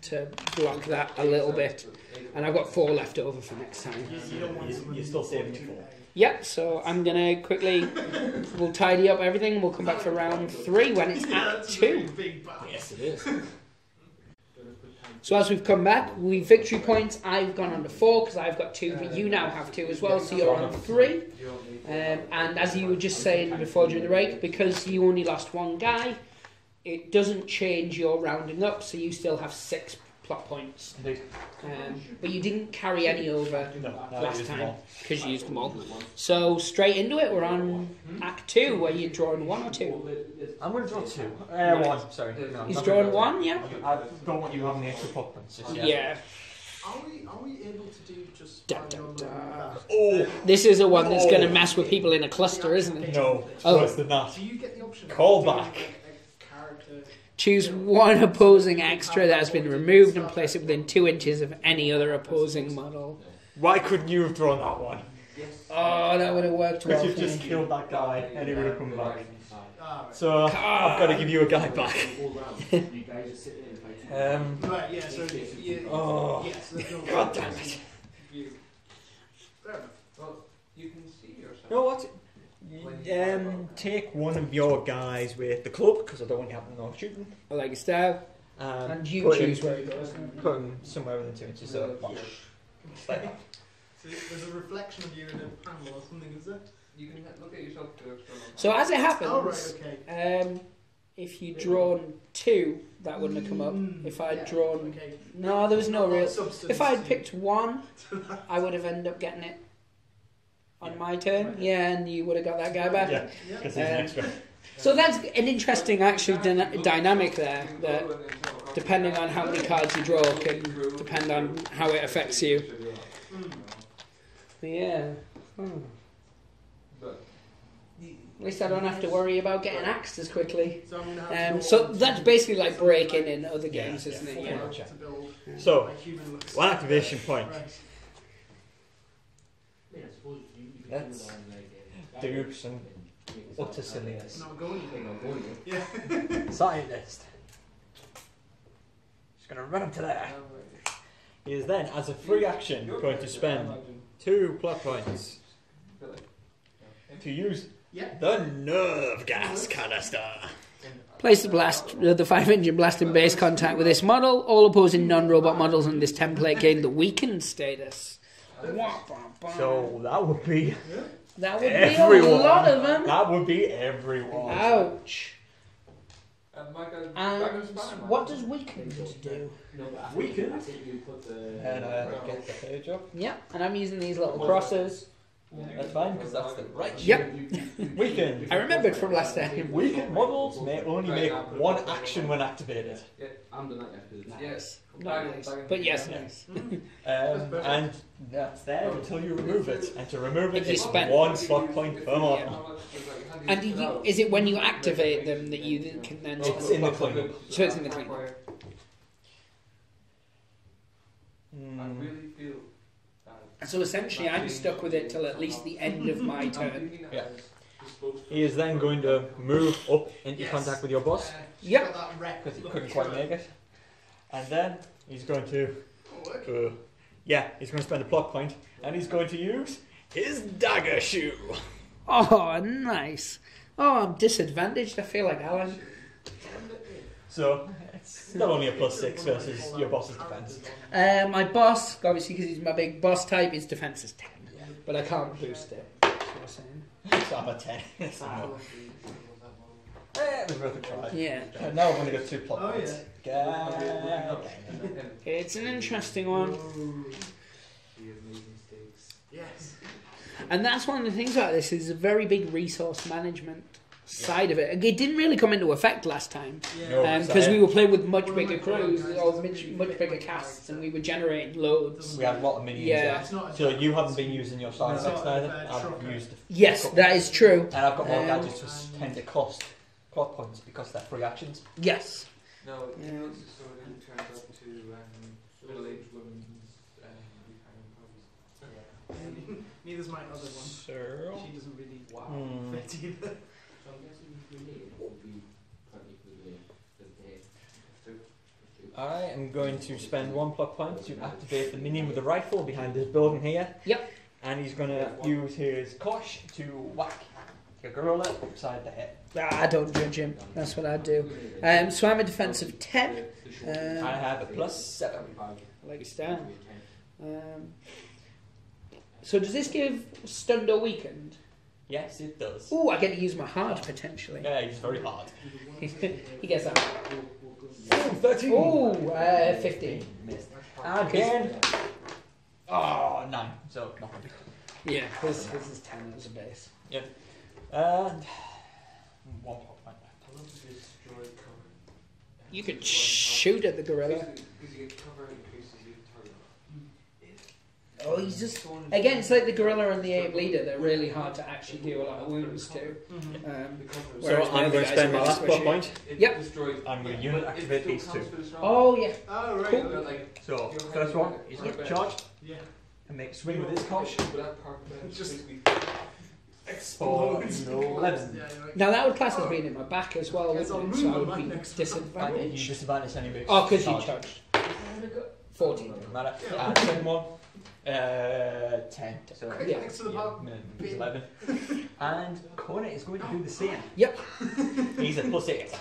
to block that a little bit. And I've got 4 left over for next time. You're still saving your 4. Yep, so I'm going to quickly... We'll tidy up everything and we'll come back for round 3 when it's at 2. Yes, it is. So as we've come back, victory points, I've gone on to 4 because I've got 2, but you now have 2 as well, so you're on 3. And as you were just saying before during the break, because you only lost 1 guy, it doesn't change your rounding up, so you still have 6 plot points. Indeed. But you didn't carry any over last them time all. because you used them all. So straight into it, we're on Act 2, where you're drawing 1 or 2. I'm going to draw 2. 1, sorry. No, He's not drawing gonna- 1, yeah? I don't want you having the extra plot points. Just yet. Yeah. Are we able to do just Da, da, da. Oh! This is the one that's going to mess with people in a cluster, isn't it? No, it's Oh. worse than that. Do you get the option? Call of doing, back. like, a character? Choose 1 opposing extra that has been removed and place it within 2 inches of any other opposing model. Why couldn't you have drawn that one? Oh, that would have worked well Because you've for just me. killed that guy and he would have come back. Ah, right. So I've got to give you a guy back. Right, yeah, so Oh. yes, there's no God damn it. Fair enough. Well, you can see yourself. You know what? Take one of your guys with the club, because I don't want you having no shooting. I like your style. And And you put choose him, where it goes. put him somewhere within 2 inches. So, like that. So there's a reflection of you in a panel or something, is there? You can look at yourself to external. So as it happens, Oh, right, okay. if you'd drawn 2, that wouldn't have come up. If I'd drawn... Okay. No, there was no Not a lot real... of substance If I'd to- picked 1, I would have ended up getting it on my turn. Yeah, and you would have got that guy back. Yeah, because he's an extra. So that's an interesting actually dynamic there, that depending on how many cards you draw can depend on how it affects you. Yeah. At least I don't have to worry about getting axed as quickly. So I'm gonna have to So that's basically like breaking in other games, isn't it? Yeah. Gotcha. to build So, like human looks. one activation point. Right. Let's do some utter silliness. Not going. Yeah. Scientist. Just gonna run up to there. He is then, as a free action, going to spend 2 plot points to use the nerve gas canister. Place the blast, the 5-engine blast in base contact with this model. All opposing non-robot models in this template gain the weakened status. So that would be That would be everyone. a lot of them. That would be everyone. Ouch. And what does weakened do? Weakened. And get the page up. Yeah, and I'm using these little crosses. That's fine because that's the right. Yep. Weakened. I remembered from last time. Weakened models may only make 1 action when activated. Yes. Not nice. But yes, nice. And that's there until you remove it. And to remove it, If you it's spend- 1 slot point per model. And is it when you activate them that you can then... It's in the cleanup. So it's in the cleanup. I really feel So essentially I'm stuck with it till at least the end of my turn. Yeah. He is then going to move up into contact with your boss Yep. because he couldn't quite make it. And then he's going to... he's going to spend a plot point and he's going to use his dagger shoe. Oh, nice. Oh, I'm disadvantaged. I feel like Alan. So, it's still only a +6 versus your boss's defense. My boss, obviously because he's my big boss type, his defense is 10. But I can't boost it. That's what I'm saying. So I'm a 10. Yes, I know. It was worth a try. Yeah. And now I've only got 2 plot Oh, points. It's an interesting one. Yes. And that's one of the things about this is a very big resource management side of it. It didn't really come into effect last time No, because we were playing with much bigger crews or much bigger casts and we were generating loads. We had a lot of minions. Yeah. It's not a So you haven't been using your side effects either. I've trucker. used Yes, that is true. and I've got more gadgets which tend to cost plot points because they're free actions. Yes. No, you know, so it turns up to middle-aged women's retirement Neither's my other one. So She doesn't really Hmm. fit either. I am going to spend 1 plot point to activate the minion with the rifle behind this building here. Yep. And he's going to use his kosh to whack your gorilla upside the head. Don't judge him. That's what I'd do. So I'm a defense of 10. I have a +7. Like it's down. So does this give stunned or weakened? Yes, it does. Ooh, I get to use my hard potentially. Yeah, he's very hard. He gets that. Ooh, 13. Ooh, 15. Again. Oh, 9. So, nothing. Yeah, his is 10 as a base. Yep. And 1 plot point left. You could shoot at the gorilla. Because you get cover increases your target. Oh, he's just... Again, it's like the gorilla and the ape leader. They're really hard to actually do a lot of wounds to. So I'm going to spend my last plot point. Yep. I'm going to unit activate these 2. Oh, yeah. Oh, right. Cool. So, first one is charged Yeah. and make swing with his kosh. Just For 11. Yeah, you're like, Now that would class as being in my back as well, Yes, wouldn't I'll it? So I move would my be next You disadvantaged. disadvantage anyway. Oh, because you charged. 14. Doesn't matter. And second one, 10. So, Yeah. next to the pub. minimum is 11. And Connor is going to do the same. Yep. He's a +8.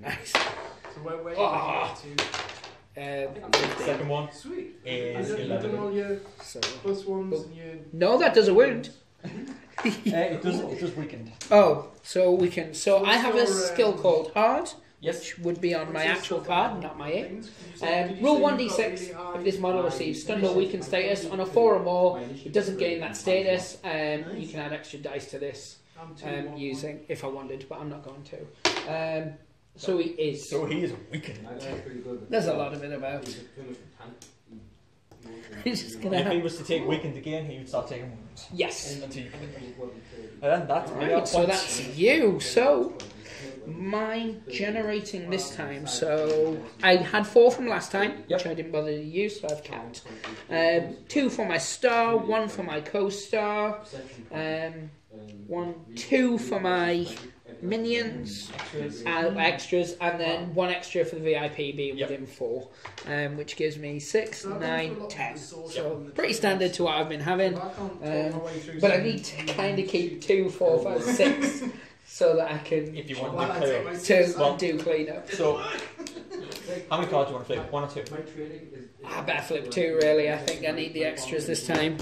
Nice. So where Ah. you get Second one to? Sweet. is You've done 11. all your So. +1s and your... No, that does a wound. It does weakened. Oh, so we can. So I have a skill called hard, Yes. which would be on my actual card, not my 8. Did you say Roll you've got 1d6 really high- if this model receives stunned or weakened status. On a 4 or more, it doesn't gain that status. You can add extra dice to this I'm 2-1-1. using, if I wanted, but I'm not going to. So he is. So he is weakened. There's a lot of it about. He's just gonna If he have... was to take weakened again, he would start taking wounds. Yes. Until you and that's me. Right, so that's you. So, mine generating this time. So, I had 4 from last time, which I didn't bother to use, so I've kept. 2 for my star, 1 for my co-star, 2 for my minions, extras, and then 1 extra for the VIP being within 4, which gives me 6, 9, 10. So pretty standard to what I've been having, but I need to kind of keep 2, 4, 5, 6 so that I can if you want to do do cleanup. So how many cards do you want to flip? 1 or 2? I better flip 2 really. I think I need the extras this time.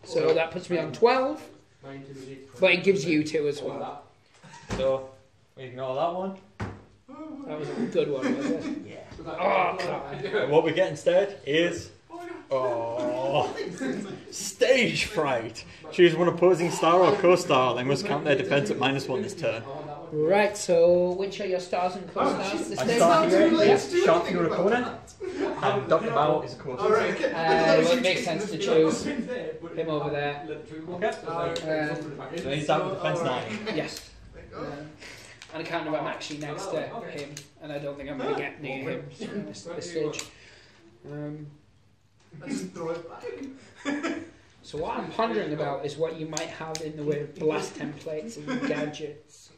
So that puts me on 12, but it gives you 2 as well. So we ignore that one. That was a good one, was it? Yeah. Oh, God. What we get instead is stage fright. Choose one opposing star or co-star. They must count their defense at -1 this turn. Right, so which are your stars and co-stars this I day? start here is Sharpie your opponent, and Dr. Bow is a co-star. Well, it makes sense to choose him over there. Okay. So he's down with defense 9. Yes. And I can't know I'm actually next to him, and I don't think I'm going to get near him at this stage. So what I'm pondering about is what you might have in the way of blast templates and gadgets.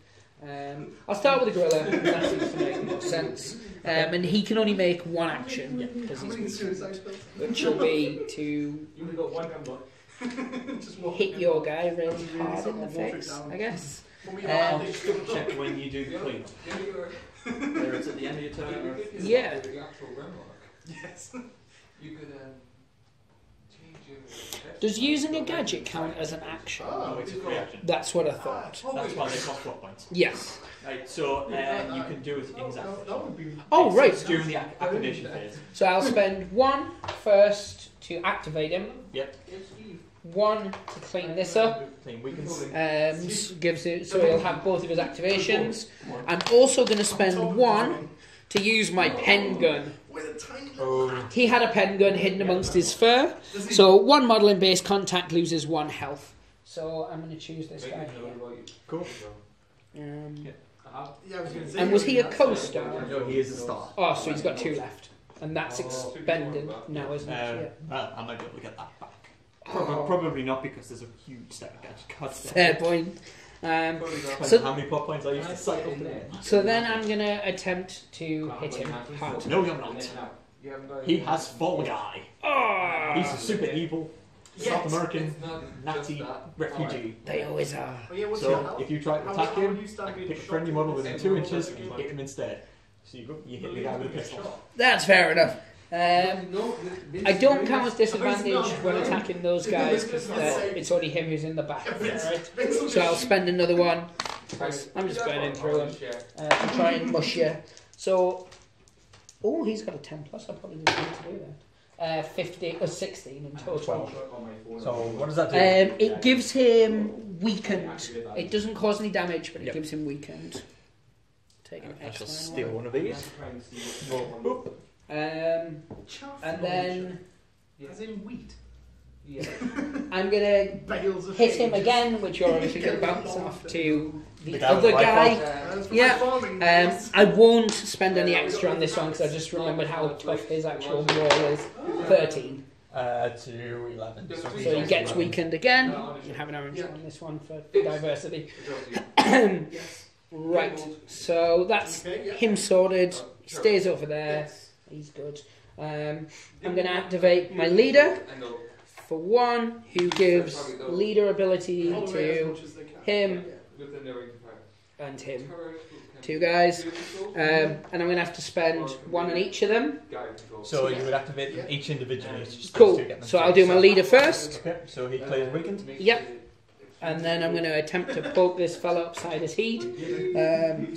I'll start with the gorilla, because that seems to make more sense. And he can only make 1 action, because he's which will be to hit your guy really hard in the face, I guess. I'll just double check when you do the cleanup. Whether it's at the end of your turn or... Yeah. Yes. You could change your... Does using a gadget count as an action? No, it's a free action. That's what I thought. That's why they cost plot points. Yes. Right, so you can do it in his activation. Oh, right. It's during the activation phase. So I'll spend 1 first to activate him. Yep. 1 to clean this up. Clean weakens. Gives it, so he'll have both of his activations. I'm also going to spend 1 to use my pen gun. He had a pen gun hidden amongst his fur. So 1 model in base contact loses 1 health. So I'm going to choose this guy here. Cool. And was he a co-star? No, he is a star. Oh, so he's got 2 left. And that's expended now, isn't it? Yeah. Well, I might be able to get that back. Probably not, because there's a huge stack of gadget cards there. Fair point. So how many plot points I used to cycle through. So then I'm going to attempt to hit him hard. No, you're not. He has Fall Guy. Oh, He's a super evil South American Nazi refugee. they always are. So if you try to attack him, I can pick a friendly model within 2 inches and hit him instead. So you hit the guy with a pistol. That's fair enough. I don't count as disadvantage when attacking those guys because it's only him who's in the back. Right? So I'll spend another 1. I'm just burning through him to try and mush you. So, oh, he's got a 10 plus. I probably didn't need to do that. 15 or 16 in total. So what does that do? It gives him weakened. It doesn't cause any damage, but it gives him weakened. Take an I shall extra steal one of these. and then as in wheat. I'm gonna Bales of hit him hay. again, which you're obviously going to bounce off to the The guy other with the guy. For Yeah. my farming days. I won't spend any extra on this one because I just remembered how tough his actual wall is. 13. To 11. So he gets weakened again. You can have an orange on this one for diversity. Right, so that's him sorted. He stays over there. He's good. I'm going to activate my leader for 1, who gives leader ability to him and him. 2 guys. And I'm going to have to spend 1 on each of them. So you would activate them each individually. Cool. So I'll do my leader first. Okay, so he plays weakened. Yep. And then I'm going to attempt to poke this fella upside his head.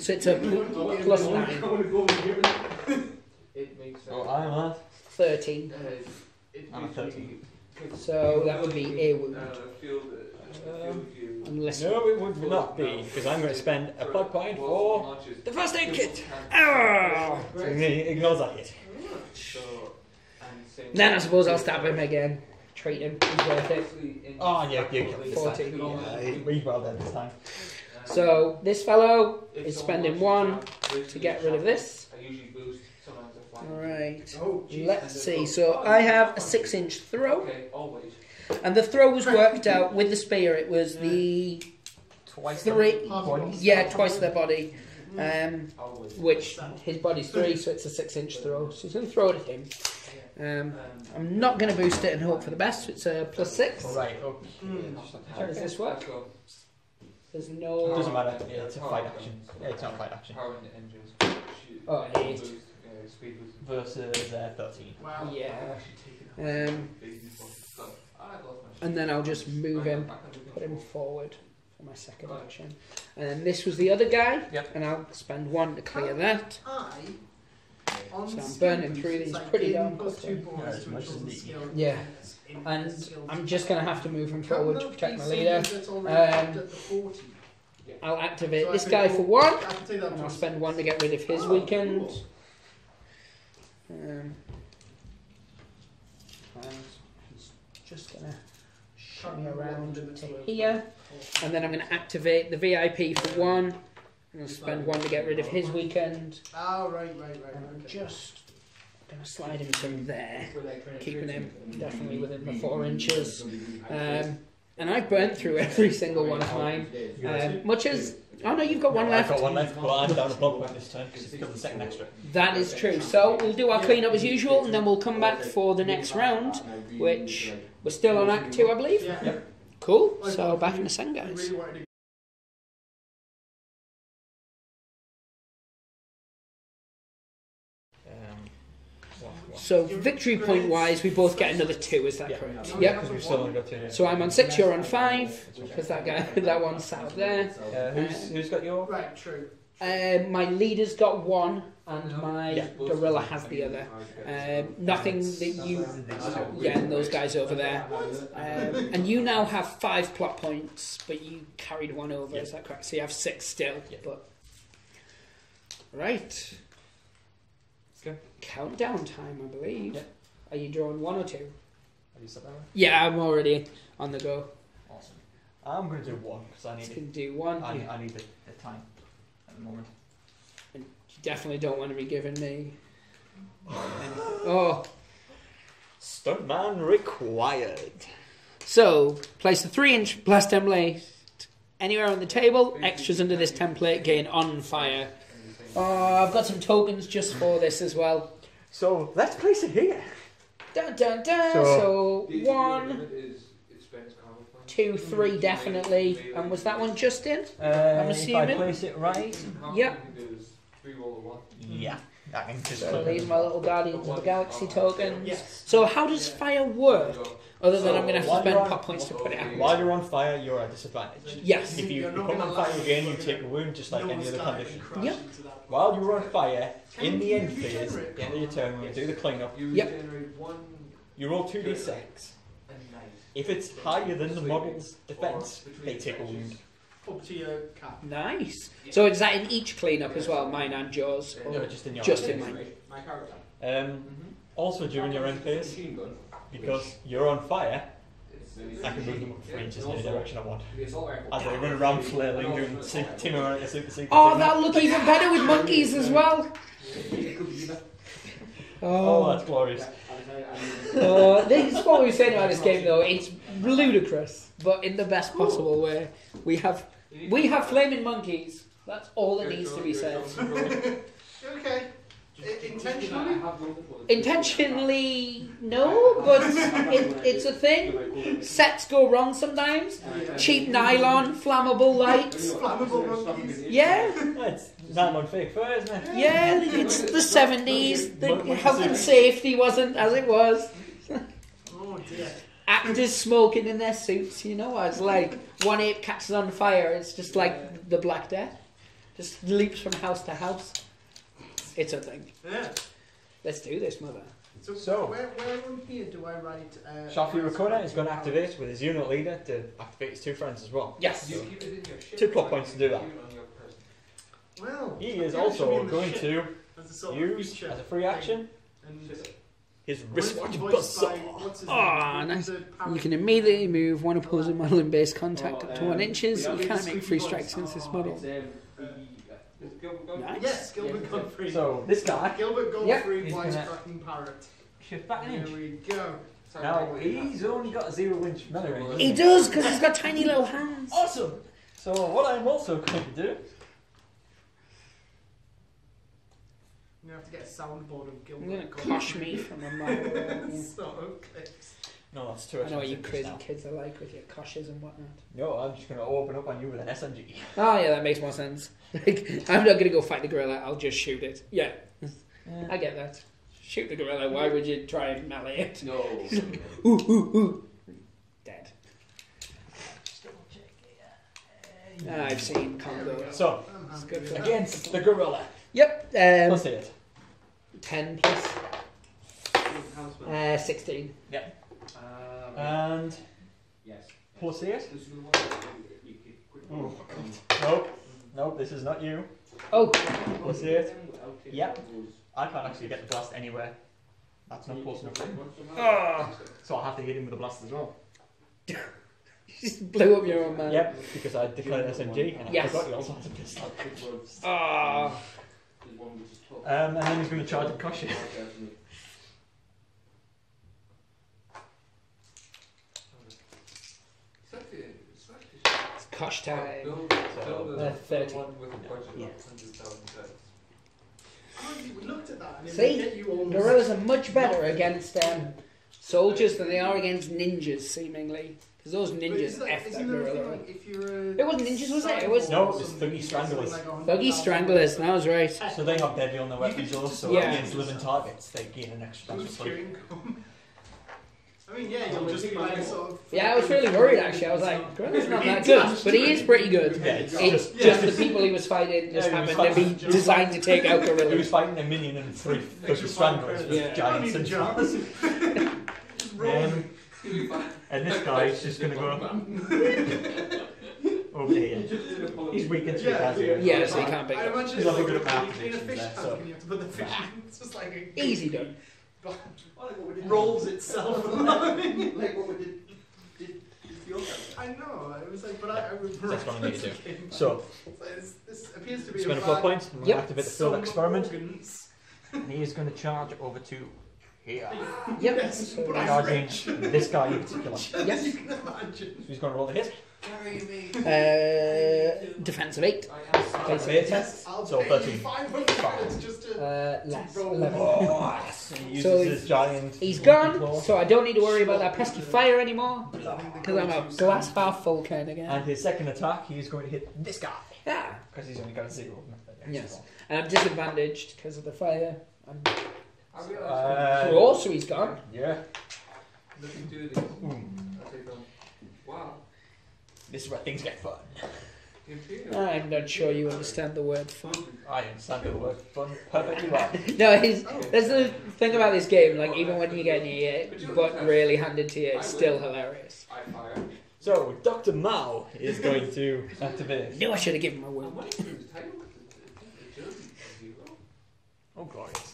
So it's a +9. Oh, I'm at 13. I'm at 13. So that would be a wound. Unless No, it would not be, because I'm going to spend a plot point for the first aid kit. Ah! So he ignores that hit. Then I suppose I'll stab him again. Treat him. He's worth it. Oh, yeah, you killed 40. Yeah, we well dead this time. So this fellow is spending 1 to get rid of this. Alright, let's see. So I have a 6-inch throw. And the throw was worked out with the spear. It was the Twice twice their body. Which his body's 3, so it's a 6-inch throw. So he's going to throw it at him. I'm not going to boost it and hope for the best. It's a +6. Right. How does this work? There's no. It doesn't matter. Yeah, it's a fight action. Yeah, it's not a fight action. Oh, 8. Versus 13. Wow. Yeah. And then I'll just move him, put him forward for my second action. And then this was the other guy, and I'll spend 1 to clear that. So I'm burning through these pretty damn quickly. Yeah, and I'm just going to have to move him forward to protect my leader. I'll activate this guy for 1, and I'll spend 1 to get rid of his weekend. And he's just going to shove me around to here. And then I'm going to activate the VIP for 1. And I'll spend 1 to get rid of his weekend. Oh, right. And I'm just going to slide him to there, keeping him definitely within the 4 inches. And I burnt through every single one of mine. Much as... Oh no, you've got 1 left. I've got 1 left, but I'm down a block point this time because it's got the second extra. That is true. So we'll do our clean up as usual, and then we'll come back for the next round, which we're still on Act 2, I believe. Yep. Cool. So back in a second, guys. So victory point wise, we both get another 2. Is that correct? Yep. Because we've still only got 2. Yeah. So I'm on 6. You're on 5 because that one's sat there. Who's got your? Right, true. My leader's got 1, and my gorilla has the other. Nothing that you... Yeah, and those guys over there. And you now have 5 plot points, but you carried 1 over, is that correct? So you have 6 still. But right. Countdown time, I believe. Yeah. Are you drawing 1 or 2? Have you set that one? Yeah, I'm already on the go. Awesome. I'm going to do 1 because I need You can do 1. I need the time at the moment. And you definitely don't want to be giving me... Oh. Stuntman required. So, place the 3-inch blast template anywhere on the table. Extras under this template gain on fire. Oh, I've got some tokens just for this as well. So let's place it here. Dun, dun, dun. So 1, 2, 3 definitely. And was that one just in? I'm assuming. If I place it right. Yep. Yeah. I can just So these are my little Guardians of the Galaxy tokens. Yes. So how does fire work? Other than I'm going to have to spend pop points to put it out. While you're on fire, you're at disadvantage. Yes. If you become on fire again, you take a wound just like any other condition. Yep. While you're on fire, in the end phase, at the end of your turn, when you do the cleanup, Yep. you roll 2d6. If it's higher than the model's defense, they take a wound. Up to your cap. Nice. So is that in each cleanup as well, mine and yours? No, just in your Just end in phase. mine. Also during your end phase, because you're on fire, I can move them up 3 inches in any direction I want. As they run around flailing, doing team around the super secret. Oh, that'll look even better with monkeys as well. Oh, that's glorious. This is what we were saying about this game, though. It's ludicrous, but in the best possible way. We have flaming monkeys. That's all that needs to be said. Okay. Intentionally? Intentionally, no, but it's a thing. Sets go wrong sometimes. Cheap nylon, flammable lights. Flammable monkeys. Yeah. It's nylon fake fur, isn't it? Yeah, it's the 70s. The health and safety wasn't as it was. Oh dear. Actors smoking in their suits, you know what it's like. One ape catches on fire, it's just like the Black Death. Just leaps from house to house. It's a thing. Yeah. Let's do this, mother. So where on here do I write... Shafi Rakona is going to activate with his unit leader to activate his 2 friends as well. Yes. So, 2 plot points to do that. Well... He is also going to use, as a free action, his wristwatch Voiced by- buzzsaw. what's his Ah, name? nice. The parrot. You can immediately move one opposing model in base contact up to 1 inches. You can't make free strikes against this model. Nice. Yes, Gilbert Godfrey. So this guy Gilbert Yep. Godfrey, He's Wise gonna- Cracking Parrot. shift back an Here inch. we go. Now he's only got a 0-inch melee range. He does, because he's got tiny little hands. Awesome. So what I'm also going to do. You have to get a soundboard of I'm Gilbert going to Godfrey. cosh me from a mile away. Sort of clips. No, that's too I know what you expensive crazy now. kids are like with your koshes and whatnot. No, I'm just going to open up on you with an SMG. Oh yeah, that makes more sense. Like, I'm not going to go fight the gorilla, I'll just shoot it. Yeah, I get that. Shoot the gorilla, why would you try and melee it? No. Ooh, ooh, ooh. Dead. I've seen Congo. So, It's good for that. against the gorilla. Yep, Plus it. 10 plus 16. And Yes. plus 8. This is the one that you could quickly- Oh, nope. Nope, this is not you. Oh, Plus 8. Yep. I can't actually get the blast anywhere. That's not close enough. oh. So I'll have to hit him with a blast as well. You just blew up your own man. Yep, because I declared SMG and Yes. I forgot he also has a pistol. Oh. And then he's going to charge and cosh it. It's kosh time. So, 30. Yeah. We looked at that and it See? would get you almost. Gorillas are much better against soldiers than they are against ninjas, seemingly. Because those But ninjas isn't F that isn't there a thing gorilla. like if you're a It wasn't ninjas, was it? It was- No, it was Thuggy Stranglers. Thuggy Stranglers, that was right. So they have deadly on their weapons also. Yeah. Against living targets, they gain an extra Who's special plate. chewing gum? I mean, yeah, you'll just be like sort of. Yeah, I was really worried actually. I was like, Gorilla's not that good, but he is pretty good. Yeah, it's It's just- just the people he was fighting just Yeah, he was happened to be fighting- designed to take out He was gorillas. fighting a minion and 3 Thuggy Stranglers with Yeah. giant Don't need a sensors. And this guy is just going to go over here. He's weak and Yeah. here. Yeah, so he can't pick I up. imagine He's it's not like good at math in a predictions fish there, tank so- and you have to put the fish in. It's just like a Easy done. rolls itself. Like what we did I know. I was like, but I would. That's what I need to do. So, This appears to be spend a a plot bad- point. I'm going to Yep. activate the field some experiment. organs. And he is going to charge over to here. Yep. Yes, So, but I'm Charging rich. this guy in particular. Yes. You can imagine. So he's going to roll the hit. defense of 8. That's it. Yes, I'll So pay 13. you 500 credits just to. Less. roll 11. Oh, yes. And he uses So his giant. He's monkey gone, claw. so I don't need to worry about that pesky fire anymore. Because I'm a glass half full kind of guy. And his second attack, he's going to hit this guy. Yeah. Because he's only got a 0. Yes. And I'm disadvantaged because of the fire. I'm Uh, raw, so he's gone. Yeah. Looking through this. I take on. Wow. This is where things get fun. I'm not sure you understand the word fun. I understand the word fun perfectly well. No, there's the thing about this game, like even when you get near it, but really handed to you, it's still hilarious. I fire. So, Dr. Mao is going to activate. No, I should have given him a word. Oh, glorious.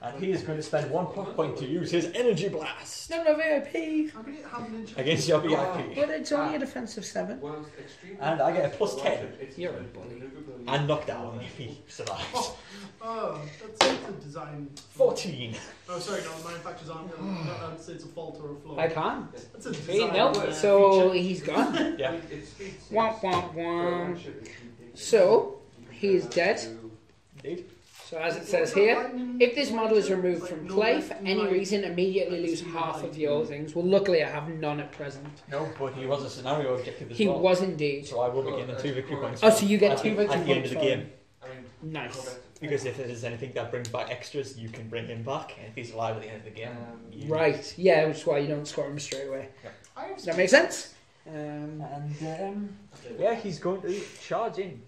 And he is going to spend 1 plot point to use his energy blast No, no VIP. How can it have an inch? against your VIP. But it's only a defensive 7. And I get a plus 10. You're a bully. And knockdown if he survives. Oh, that's a design. 14. Oh, sorry, no, manufacturers aren't. It's a fault or a flaw. I can't. That's a See, design. no, so he's gone. Yeah. Womp, womp, womp. So, he's dead. Indeed. So as it says here, if this model is removed from play for any reason, immediately lose half of your things. Well, luckily I have none at present. No, but he was a scenario objective as He well. was indeed. So I will be getting 2 victory points. Oh, so you get at 2 the- victory at the end points of the for game. him. Nice. Because if there's anything that brings back extras, you can bring him back. And if he's alive at the end of the game, you- Right, yeah, which is why you don't score him straight away. Yeah. Does that make sense? Yeah, he's going to charge in.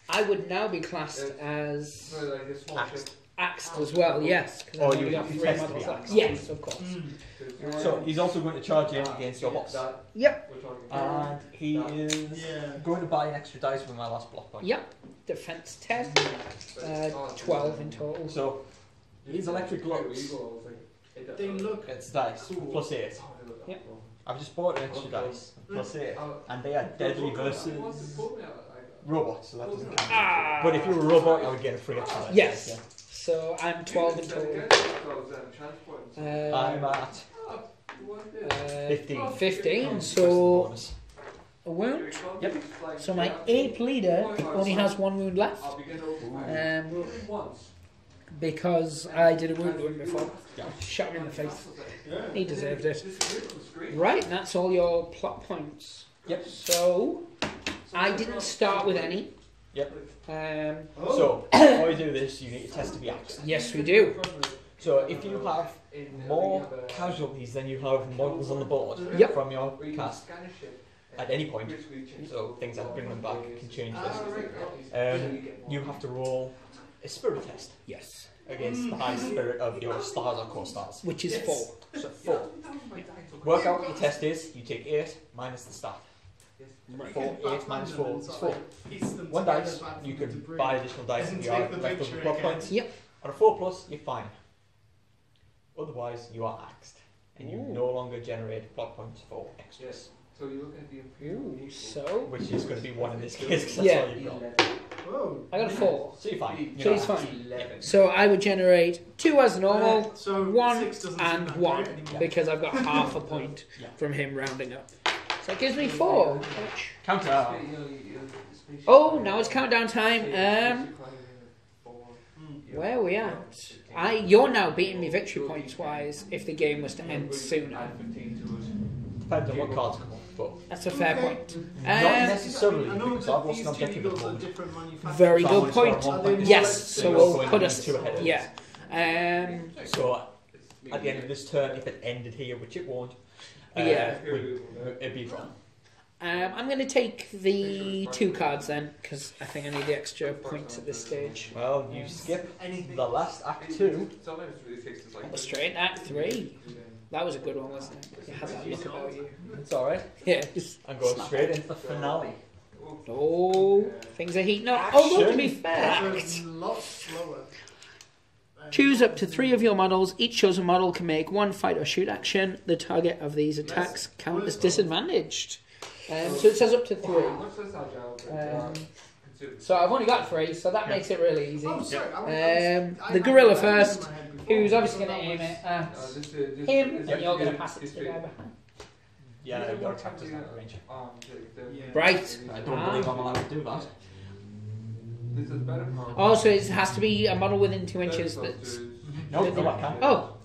I would now be classed as Axed. axed as well, yes. 'Cause I've Oh, only you got have to 3 test to models be axed. axed. Yes, of course. So he's also going to charge in against your boss. Yep, And he is Yeah. going to buy an extra dice with my last block point. yep. Defense 10, 12 in total. So he's electric gloves. They look. It's dice plus 8. Yep. I've just bought an extra dice plus 8, and they are deadly versus robots, so that doesn't count. But if you're a robot, I would get a free extra dice. Yes. Yeah. So I'm 12 in total. I'm at 15. 15. So Bonus. a wound. Yep. So my ape leader only has 1 wound left. Because I did a wound to him before. Shot him in the face. He deserved it. Right, and that's all your plot points. Yep. So I didn't start with any. Yep. Um, So, before you do this, you need to test to be axed. yes, we do. So, if you have more casualties than you have models on the board Yep. from your cast at any point, so things that bring them back can change this, you have to roll a spirit test Yes. against the high spirit of your stars or co-stars. Which is 4. So, 4. Work out what your test is, you take 8 minus the stat. 4, 8 minus 4 is 4. One dice, you can buy additional dice and you are left over plot points. Yep. On a 4 plus, you're fine. Otherwise, you are axed, and you no longer generate plot points for extras. So you look at the Ooh, so Which is going to be 1 in this case, because that's Yeah. all you've got. Whoa. I got a 4. So you're fine. So You're he's not fine. So I would generate 2 as normal, So 1 6 doesn't seem and that 1 great anymore. because I've got half a point Yeah. from him rounding up. So it gives me 4. Which... Counter. Oh, now it's countdown time. Where are we at? You're now beating me victory points wise if the game was to end sooner. Depends on what cards come up, but That's a fair point. not necessarily, I know because that I've lost these an objective at the vehicles are moment. different manufacturers. Very So good I'm gonna point. score 1 point. Yes, so we'll you're put going us 2 ahead of us. yeah. So at the end of this turn, if it ended here, which it won't, Yeah. it'd be drawn. I'm going to take the 2 cards then because I think I need the extra points at this stage. Well, you skip the last act 2. Straight into Act 3. That was a good one, wasn't it? It had that look about you. It's alright. Yeah. Just I'm going straight into the finale. oh, things are heating up. Although to be fair, It's a lot slower. choose up to 3 of your models. Each chosen model can make 1 fight or shoot action. The target of these attacks count as disadvantaged. So it says up to 3. So I've only got 3, so that makes it really easy. Oh, sorry. The gorilla first, who's obviously going to aim it at him, and you're going to pass it to the guy behind. Yeah, your attack doesn't have a range. Right. I don't believe I'm allowed to do that. Oh, so it has to be a model within 2 inches that's... No, I can't. Oh,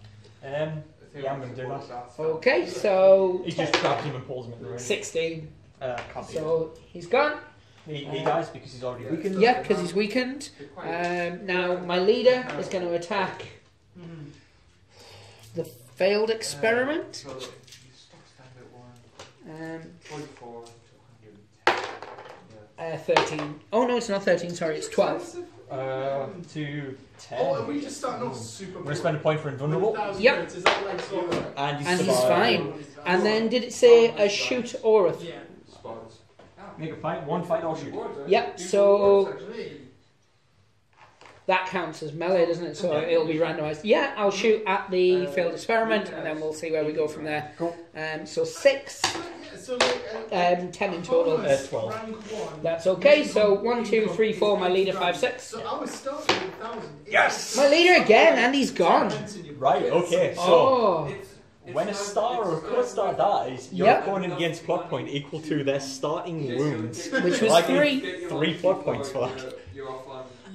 Yeah, I'm going to do that. okay, so... He just grabs him and pulls him in the ring. 16. Can't be. So he's gone. He dies because he's already weakened. Yeah, because he's weakened. Now my leader is going to attack the failed experiment. 13. Oh no, it's not 13. Sorry, it's 12. To 10. Oh, are we just starting off super I'm going to spend a point for invulnerable. Yep. Is that like sort of... And And he's survived. fine. And then did it say a shoot or a? Yeah. Make a fight, 1 fight or shoot. Yep. So that counts as melee, doesn't it? So it'll be randomised. Yeah, I'll shoot at the failed experiment, and then we'll see where we go from there. Cool. So 6, So like, 10 in total. 12. rank 1. That's okay. So 1, 2, 3, 4. My leader 5, 6. So I was starting with 1,000. Yes! My leader again, and he's gone. Right, okay, so Oh, when a star or a co-star dies, your Yep. opponent gains plot point equal to their starting wounds. which was Like 3. 3 plot points for that.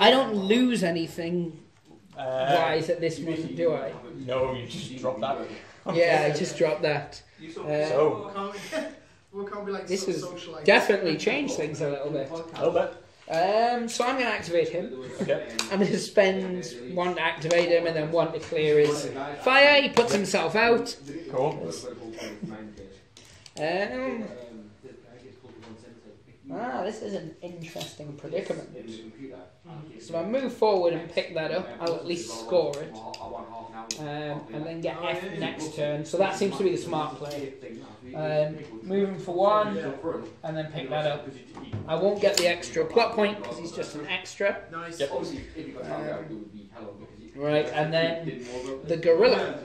I don't lose anything wise at this moment, do I? No, you just drop that. Yeah, I just dropped that. So, We can't be like This so has socialised. definitely changed things a little bit. a little bit. So I'm going to activate him. Okay. I'm going to spend 1 to activate him and then 1 to clear his fire. He puts himself out. Cool. This is an interesting predicament. So if I move forward and pick that up, I'll at least score it. And then get F next turn. So that seems to be the smart play. Moving for 1 and then pick that up. I won't get the extra plot point because he's just an extra. Nice. Yep. Right, and then the gorilla.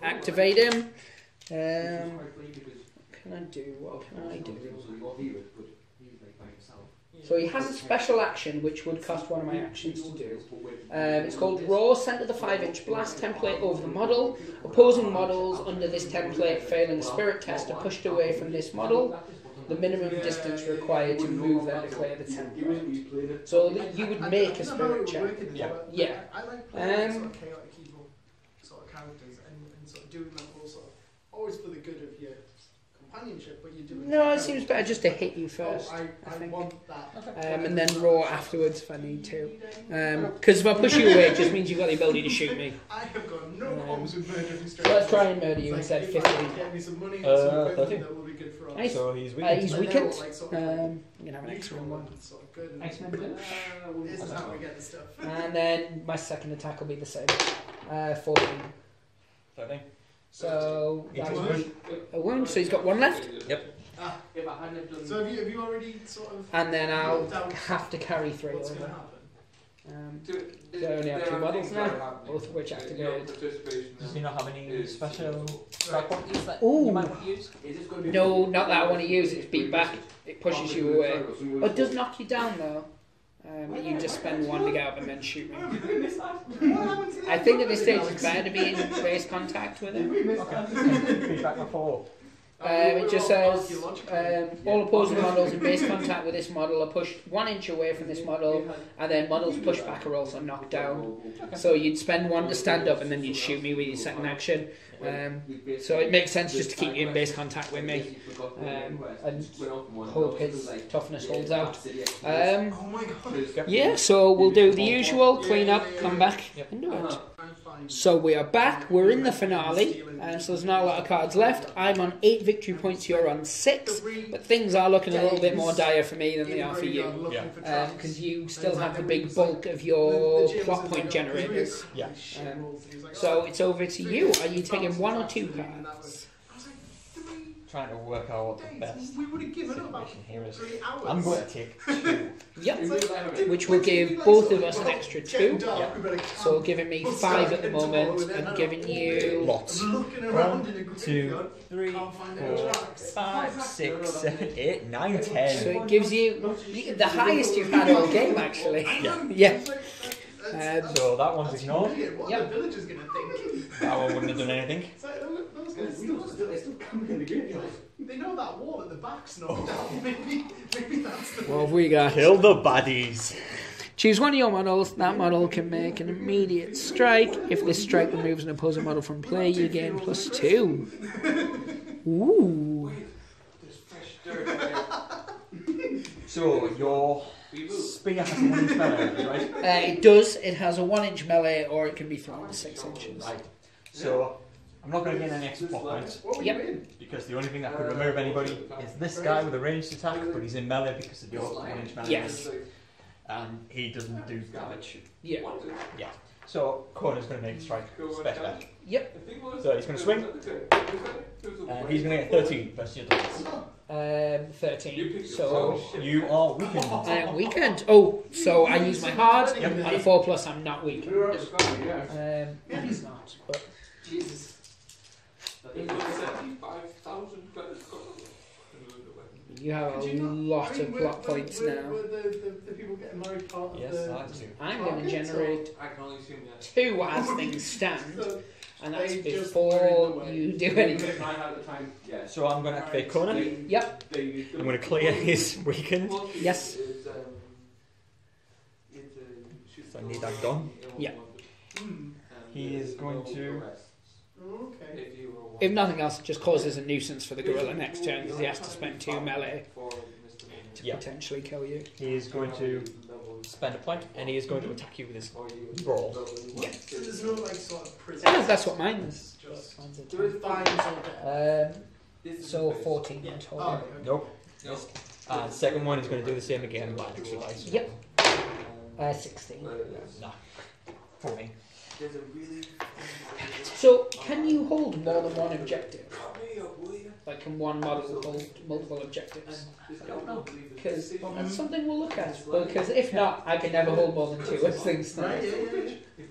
Activate him. What can I do? What can I do? So he has a special action which would cost one of my actions to do. It's called Raw. Center the 5-inch blast template over the model. Opposing models under this template failing a spirit test are pushed away from this model. The minimum distance required to move them to clear the template. So that you would make a spirit check. Yeah. I like playing sort of chaotic evil sort of characters and sort of doing that all sort of always for the good of your companionship, but you do it. No, it seems better just to hit you first. I think. want that. And then roar afterwards if I need to. Because if I push you away, it just means you've got the ability to shoot me. I have got no problems with murdering straight. So let's try and murder you instead. 15. Get me some money and some equipment 13. that will be good for us. Nice. So he's weakened. He's weakened. You can have an Neutral X-Men one. ones, sort of good. X-Men blue. This is how we get the stuff. And then my second attack will be the same. 14. 13. So He takes a wound. So he's got one left. Yep. So have you already sort of? And then I'll worked out have to carry 3 what's over. going to happen? So I only have 2 models now, both of which activated. Does he not have any special strike points that Ooh. you might want to use? No, not that I want to use. It's beat back. It pushes you away. Oh, it does knock you down though. You just spend 1 to get up and then shoot me. I think at this stage it's better to be in base contact with him. Okay. Beat back by 4. It just says all opposing models in base contact with this model are pushed 1 inch away from this model, and then models pushed back are also knocked down. So you'd spend 1 to stand up, and then you'd shoot me with your second action. So it makes sense just to keep you in base contact with me, and hope his toughness holds out. Oh my god. Yeah, so we'll do the usual, clean up, come back, and do it. So we are back, we're in the finale, so there's not a lot of cards left. I'm on 8 victory points, you're on 6, but things are looking a little bit more dire for me than they are for you. Because you still have the big bulk of your plot point generators. Yeah. So it's over to you. Are you taking 1 or 2 cards? Trying to work out what the best We would have given up about situation here is. 3 hours. I'm going to take 2. Yep, which will give both of us an extra 2. Yeah. So giving me 5 at the moment and giving you... Lots. Looking around in a 1, graveyard, 2, 3, can't find 4, tracks. 5, 6, 7, 8, 9, So 10. it gives you the highest you've had all game, actually. Yeah. So that one's ignored. What are the villagers going to think? That one wouldn't have done anything. It's like, those guys still coming in the graveyard. They know that wall at the back's knocked down. Maybe that's the. What have we got? Kill the baddies. Choose one of your models. That model can make an immediate strike. If this strike removes an opposing model from play, you gain +2. Ooh. So your spear has a 1-inch melee, right? It does. It has a 1-inch melee, or it can be thrown to 6 inches. Right. So I'm not going to gain any extra plot points. Yep. Because the only thing that could remove anybody is this guy with a ranged attack, but he's in melee because of your 1-inch melee. Yes. And he doesn't do damage. Yeah. Yeah. So Connor's going to make a strike special. Yep. So he's going to swing. And he's going to get 13 versus your defense. 13. So you are weakened. I am weakened. Oh, so I use my hard. Yep. At a 4+, I'm not weakened. He's not. But Jesus. you have a lot of plot points now. Were the people getting married part of Yes, the... I do. I'm going to generate I can only assume that. 2 as things stand, and that's They just before burned you do anything. I had at the time, yeah. So I'm going to activate Connor. Yep. I'm going to clear his weakened. Yes. So I need that done. Yeah. He is going to... Okay. If nothing else, it just causes a nuisance for the gorilla next turn because he has to spend 2 melee to Yeah. potentially kill you. He is going to spend a point, and he is going to attack you with his brawl. Yeah. So there's no like sort of prison. Yeah, that's what mine is. Just Mine's a there is 10. fines or death. So 14 in total. Oh, okay. Nope. And second one is going to do the same again, but extra dice. Yep. 16. No. 14. So, can you hold more than one objective? Like, can one model hold multiple objectives? I don't know, because that's something we'll look at. Because if not, I can never hold more than 2 as things stand.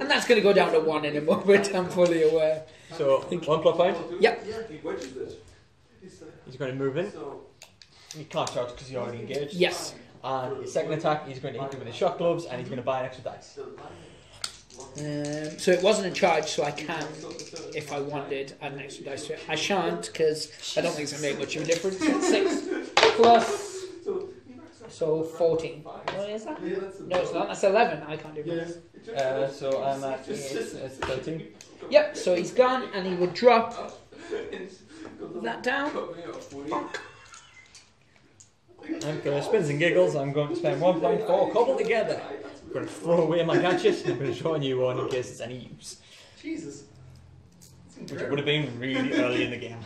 And that's going to go down to 1 in a moment, I'm fully aware. So, 1 plot point? Yep. He's going to move in. He can't charge because he's already engaged. Yes. And his second attack, he's going to hit you with his shock gloves, and he's going to buy an extra dice. So it wasn't a charge, so I can, if I wanted, add an extra dice to it. I shan't, because I don't think it's going to make much of a difference. 6 plus, so 14. What is that? No, it's not. That's 11. I can't do maths. So I'm at 13. Yep, so he's gone, and he would drop that down. And for spins and giggles, I'm going to spend 1 point for cobble together. I'm going to throw away my gadget, and I'm going to show a new one in case it's any use. Jesus. Which would have been really early in the game.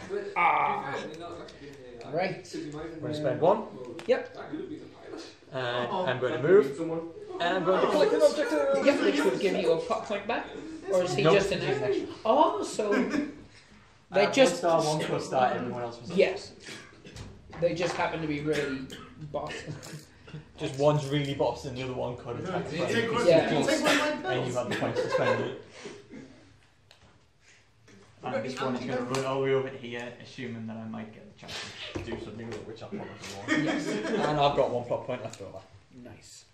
Right. I'm going to spend 1. Yep. And I'm going to move. And I'm going to collect an objective. Yep, which would give you a pop point back. Or is he just an extra? Oh, so they just... 1 star, 1 plus star, everyone else was... Yes. They just happen to be really boss. Just one's really boss and the other one could attack the friend. Yeah. And you have the points to spend it. And this one is going to run all the way over here, assuming that I might get the chance to do something with it, which I probably won't. Yes. And I've got 1 plot point left over. Nice.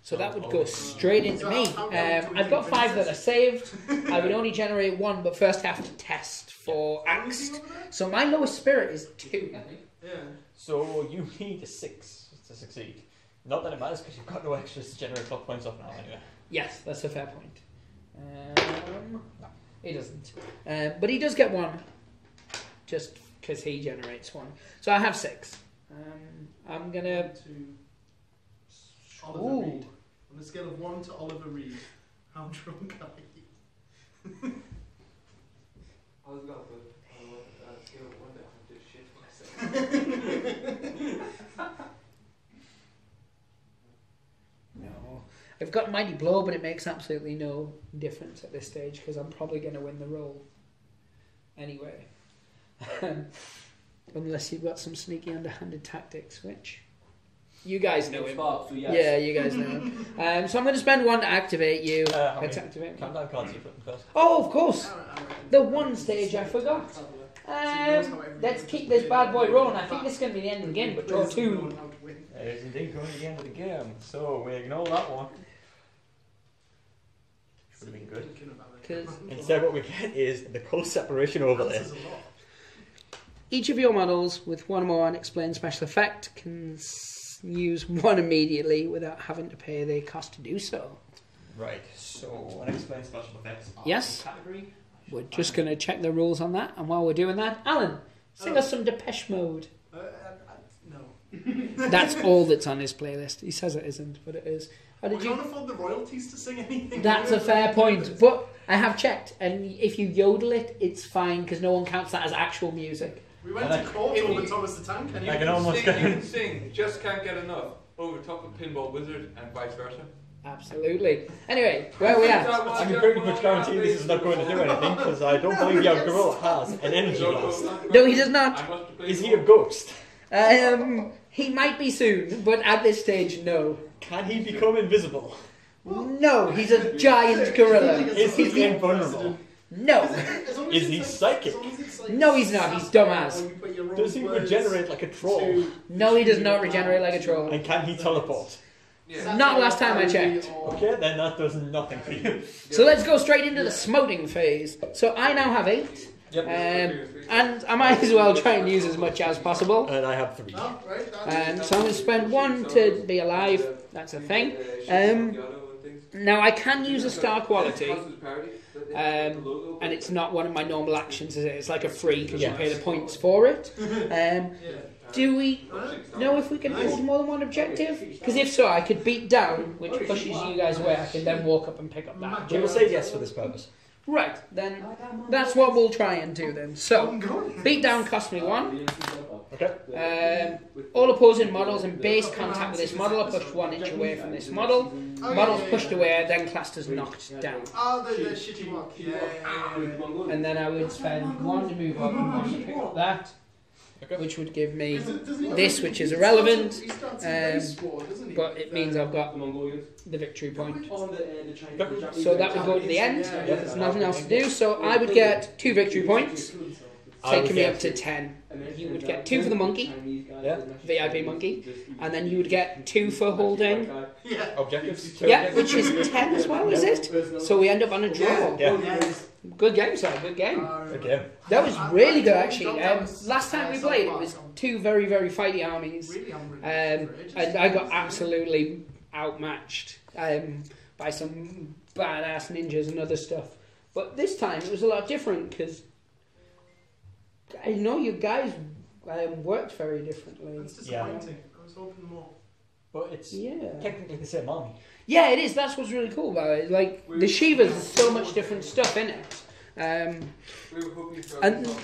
So that would go straight into me. I've got 5 that are saved. I would only generate 1, but first I have to test for axed. So my lowest spirit is 2. Yeah. So you need a 6 to succeed. Not that it matters because you've got no extras to generate plot points off now anyway. Yes, that's a fair point. No, he doesn't. But he does get 1, just because he generates 1. So I have 6. I'm gonna. Oliver Reed. On a scale of 1 to Oliver Reed, how drunk are you? I was going to put a scale of 1 to 100 shit myself. No, I've got Mighty Blow, but it makes absolutely no difference at this stage because I'm probably going to win the roll anyway. Unless you've got some sneaky underhanded tactics, which you guys know him. Yeah, you guys know him. So I'm going to spend 1 to activate you. Let's activate. Countdown cards you put first. Oh, of course. The one stage I forgot. Let's keep this bad boy rolling. I think this is going to be the end of the game, but draw 2. It is indeed going to the end of the game, so we ignore that one. Should have been good. Instead what we get is the colour separation overlay. Each of your models with 1 more unexplained special effect can use 1 immediately without having to pay the cost to do so. Right, so unexplained special effects are yes. category. We're just going to check the rules on that, and while we're doing that, Alan, sing us some Depeche Mode. No. That's all that's on his playlist. He says it isn't, but it is. We can't afford the royalties to sing anything. That's a fair point, but I have checked, and if you yodel it, it's fine, because no one counts that as actual music. We went to court over Thomas the Tank. You can sing, just can't get enough. Over top of Pinball Wizard and vice versa. Absolutely. Anyway, where are we at? I can pretty much guarantee this is not going to do anything because I don't believe your gorilla has an energy blast. No, he does not. Is he a ghost? He might be soon, but at this stage, no. Can he become invisible? No, he's a giant gorilla. Is he invulnerable? No. Is he psychic? No, he's not. He's dumbass. Does he regenerate like a troll? No, he does not regenerate like a troll. And can he teleport? Yeah. Not last time I checked. Okay, then that does nothing for you. So let's go straight into the smoting phase. So I now have 8. Yep. And I might as well try and use as much as possible. And I have 3. So I'm going to spend 1 to be alive. That's a thing. Now I can use a star quality. And it's not one of my normal actions, is it? It's like a free because you pay the points for it. Do we know if we can hold more than 1 objective? Because if so, I could beat down, which pushes you guys away. I can then walk up and pick up that. We will say yes for this purpose. Right, then that's what we'll try and do then. So, beat down cost me 1. Okay. All opposing models in base contact with this model are pushed 1 inch away from this model. models pushed away are then classed as knocked down. Oh, the shitty one. Yeah. And then I would spend 1 to move up and 1 to pick up that, which would give me this, which is irrelevant, but it means I've got the victory point. So that would go to the end. There's nothing else to do. So I would get 2 victory points, taking me up to 10. You would get 2 for the monkey, VIP monkey, and then you would get 2 for holding Objectives. Yeah, which is 10 as well, is it? So we end up on a draw. Good game, sir. Good game. Okay. That was really good, actually. Last time we played, it was 2 very, very fighty armies, and I got absolutely outmatched by some badass ninjas and other stuff. But this time it was a lot different because I know you guys worked very differently. It's disappointing. I was hoping more. But it's technically the same army. Yeah, it is. That's what's really cool about it. Like, the Shivas, there's so much different stuff in it. And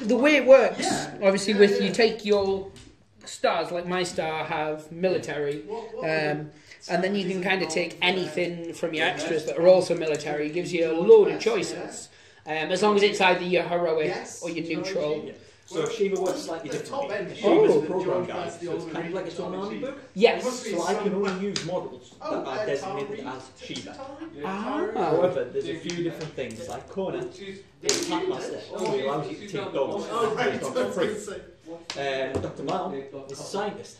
the way it works, obviously, with you take your stars, like my star have military, and then you can kind of take anything from your extras that are also military. It gives you a load of choices, as long as it's either your heroic or your neutral. So S.H.I.V.A works slightly differently. Oh. S.H.I.V.A is a program guide, so it's kind of like its own army book. Yes. So I can only use models that are designated as S.H.I.V.A. However, there's a few different things, like Kona is Packmaster, only allows you to take those based on free. Dr. Mao is a scientist.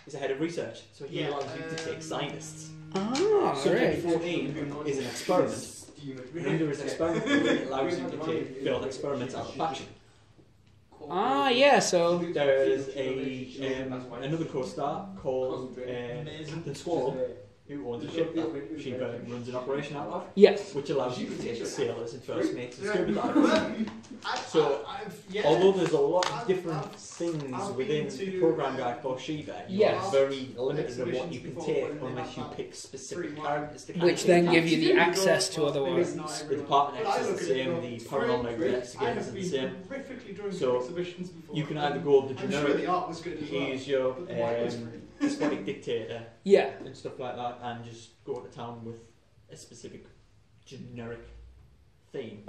He's a head of research, so he allows you to take scientists. Subject 14 is an experiment. And under his experiment, it allows you to take failed experiments out of faction. So There is another co-star called Captain Squirrel, who owns a ship that S.H.I.V.A runs an operation out of, yes. which allows you to take sailors and first mates and scuba divers. So, although there's a lot of different things within the program guide for S.H.I.V.A, you're very limited in what you can take unless you pick specific characters to Which then give you the access to other ones. The Department X is the same, the Paranormal Investigators is the same. So, you can either go the generic, use your despotic dictator and stuff like that, and just go to town with a specific generic theme,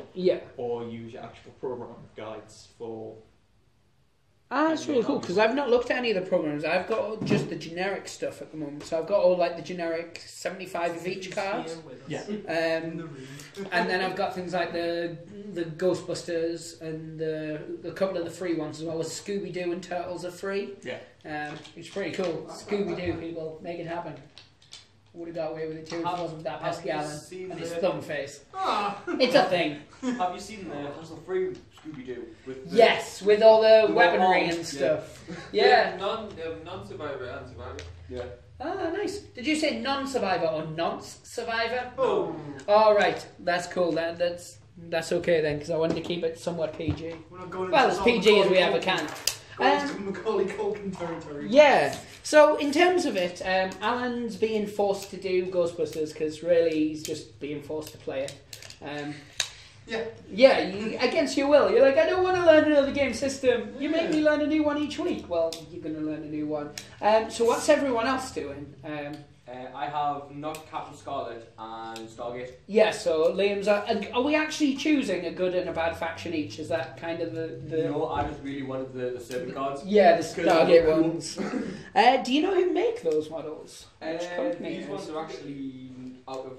or use your actual program guides for. That's really cool because I've not looked at any of the programs. I've got just the generic stuff at the moment. So I've got all like the generic 75 of each card. And then I've got things like the Ghostbusters and a couple of the free ones as well as Scooby-Doo and Turtles are free. It's pretty cool. Scooby-Doo, people, make it happen. Would have got away with it too if it wasn't that pesky Alan and his thumb face. It's a thing. Have you seen the hassle-free Scooby-Doo? Yes, with all the weaponry and stuff. Non-survivor and survivor. Yeah. Ah, nice. Did you say non-survivor or nonce-survivor? Oh. All right, that's cool. That's okay then, because I wanted to keep it somewhat PG. Well, as PG as we ever can. Macaulay Culkin territory. Yeah. So in terms of it, Alan's being forced to do Ghostbusters because really he's just being forced to play it. Against your will. You're like, I don't want to learn another game system. You make me learn a new one each week. Well, you're going to learn a new one. So what's everyone else doing? I have knocked Captain Scarlet and Stargate. Yeah, so Liam's... Are we actually choosing a good and a bad faction each? Is that kind of the... No, I just really wanted the servant cards. Yeah, the Stargate ones. Do you know who make those models? Which company these ones are actually out of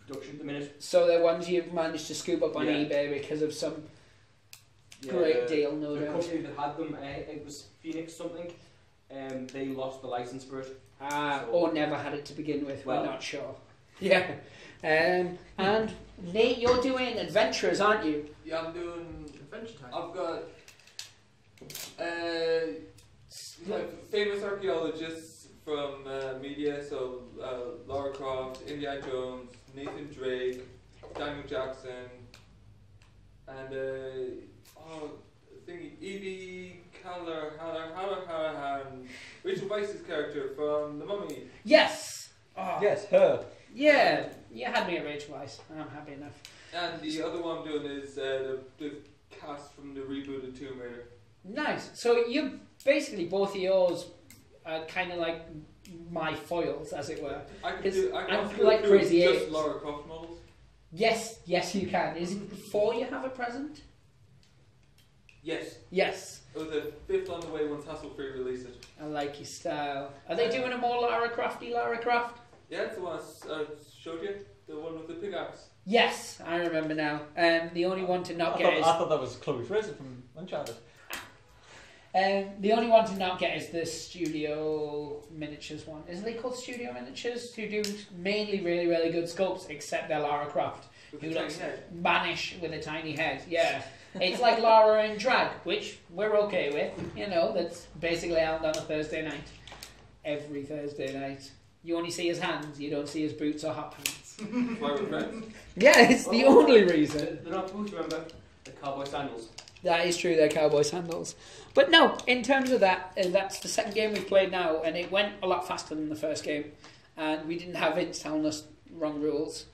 production at the minute. So they're ones you've managed to scoop up on eBay because of some great deal, no doubt. The company that had them, it was Phoenix something. They lost the license for it. Or never had it to begin with, we're not sure. Yeah. And Nate, you're doing adventurers, aren't you? Yeah, I'm doing Adventure Time. I've got famous archaeologists from media, so Lara Croft, Indiana Jones, Nathan Drake, Daniel Jackson, and Evie Callahan, Rachel Weisz's character from The Mummy. Yes! Oh. Yes, her. Yeah, you had me at Rachel Weisz, and I'm happy enough. And the other one I'm doing is the cast from the rebooted Tomb Raider. Nice. So you basically, both of yours are kind of like my foils, as it were. I could It's- do. I'm I could like do Crazy just Apes. Lara Croft models. Yes, you can. Is it before you have a present? Yes. Yes. Oh, the 5th on the way once hassle-free released it. I like your style. Are they doing a more Lara Croft? Yeah, it's the one I showed you. The one with the pickaxe. Yes, I remember now. The only one to not I get is thought that was Chloe Fraser from Uncharted. the only one to not get is the Studio Miniatures one. Isn't they called Studio Miniatures? Who do mainly really, really good sculpts, except their Lara Croft, With who the tiny looks head. mannish with a tiny head. Yeah, it's like Lara in drag, which we're okay with. You know, that's basically out on a Thursday night. Every Thursday night, you only see his hands. You don't see his boots or hot pants. That's why we're friends. Yeah, it's the only reason. They're not boots, remember? The cowboy sandals. That is true, they're cowboy sandals. But no, in terms of that, that's the second game we've played now, and it went a lot faster than the first game. And we didn't have Vince telling us wrong rules,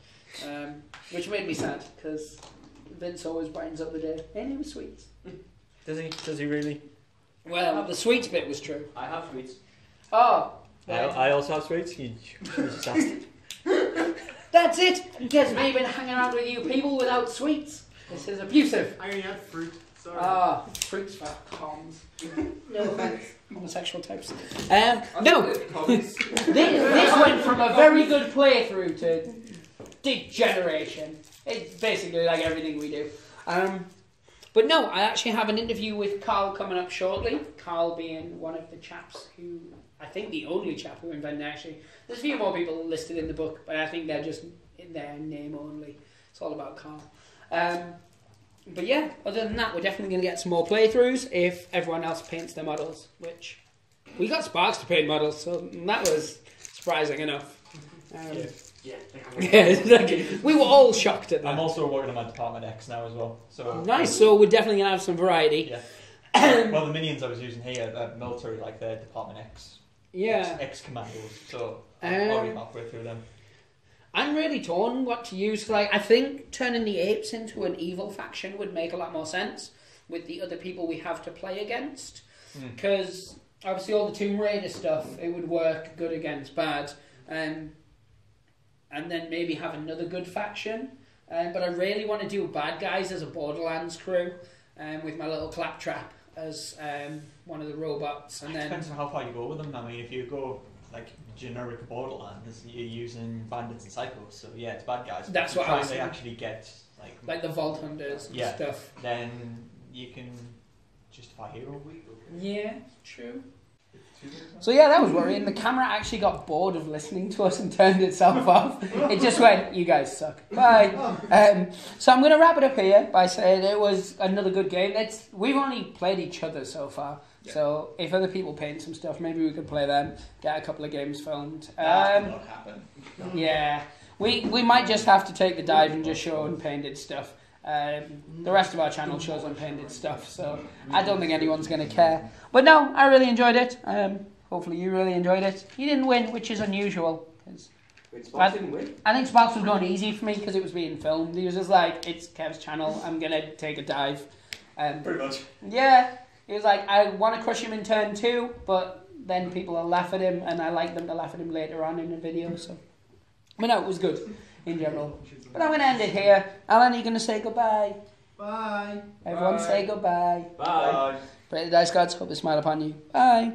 which made me sad, because Vince always brightens up the day. And he was sweets. Does he really? Well, the sweets bit was true. I have sweets. Oh, I also have sweets. You just asked. that's it! Because we've been hanging out with you people without sweets. This is abusive. I only had fruit. Sorry. Ah, fruits for comms. No offense, homosexual types. No, this went from a very good playthrough to degeneration. It's basically like everything we do. But no, I actually have an interview with Carl coming up shortly. Carl being one of the chaps who, I think the only chap who invented actually. There's a few more people listed in the book, but I think they're just in their name only. It's all about Carl. But yeah, other than that, we're definitely going to get some more playthroughs if everyone else paints their models, which we got Sparx to paint models, so that was surprising enough. Yeah. Yeah, exactly. We were all shocked at that. I'm also working on my Department X now as well. So Nice, so we're definitely going to have some variety. Yeah. Well, the minions I was using here, military, like the Department X. Yeah. X commandos. So I'll be halfway through them. I'm really torn what to use. Like, I think turning the apes into an evil faction would make a lot more sense with the other people we have to play against. Because obviously all the Tomb Raider stuff, it would work good against bad. And then maybe have another good faction. But I really want to do bad guys as a Borderlands crew, with my little Claptrap as one of the robots. And then Depends on how far you go with them. I mean, if you go like generic Borderlands, you're using bandits and psychos, so yeah, it's bad guys. That's But what I was they saying. actually get like the Vault Hunters and Yeah. stuff. then you can justify hero. Yeah, true. So yeah, that was worrying. The camera actually got bored of listening to us and turned itself off. It just went, "You guys suck. Bye." So I'm going to wrap it up here by saying it was another good game. We've only played each other so far. Yeah. So if other people paint some stuff, maybe we could play them, get a couple of games filmed. That will not happen. Yeah, we might just have to take the dive and just show unpainted stuff. The rest of our channel shows unpainted stuff, so I don't think anyone's going to care. But no, I really enjoyed it. Hopefully you really enjoyed it. You didn't win, which is unusual. Wait, Sparx didn't win? I think Sparx was going easy for me because it was being filmed. He was just like, "It's Kev's channel, I'm going to take a dive." Pretty much. Yeah, he was like, "I want to crush him in turn 2, but then people will laugh at him, and I like them to laugh at him later on in the video." So, but no, it was good in general. But I'm going to end it here. Alan, are you going to say goodbye? Bye. Everyone Bye. say goodbye. Bye. Pray the dice gods hope they smile upon you. Bye.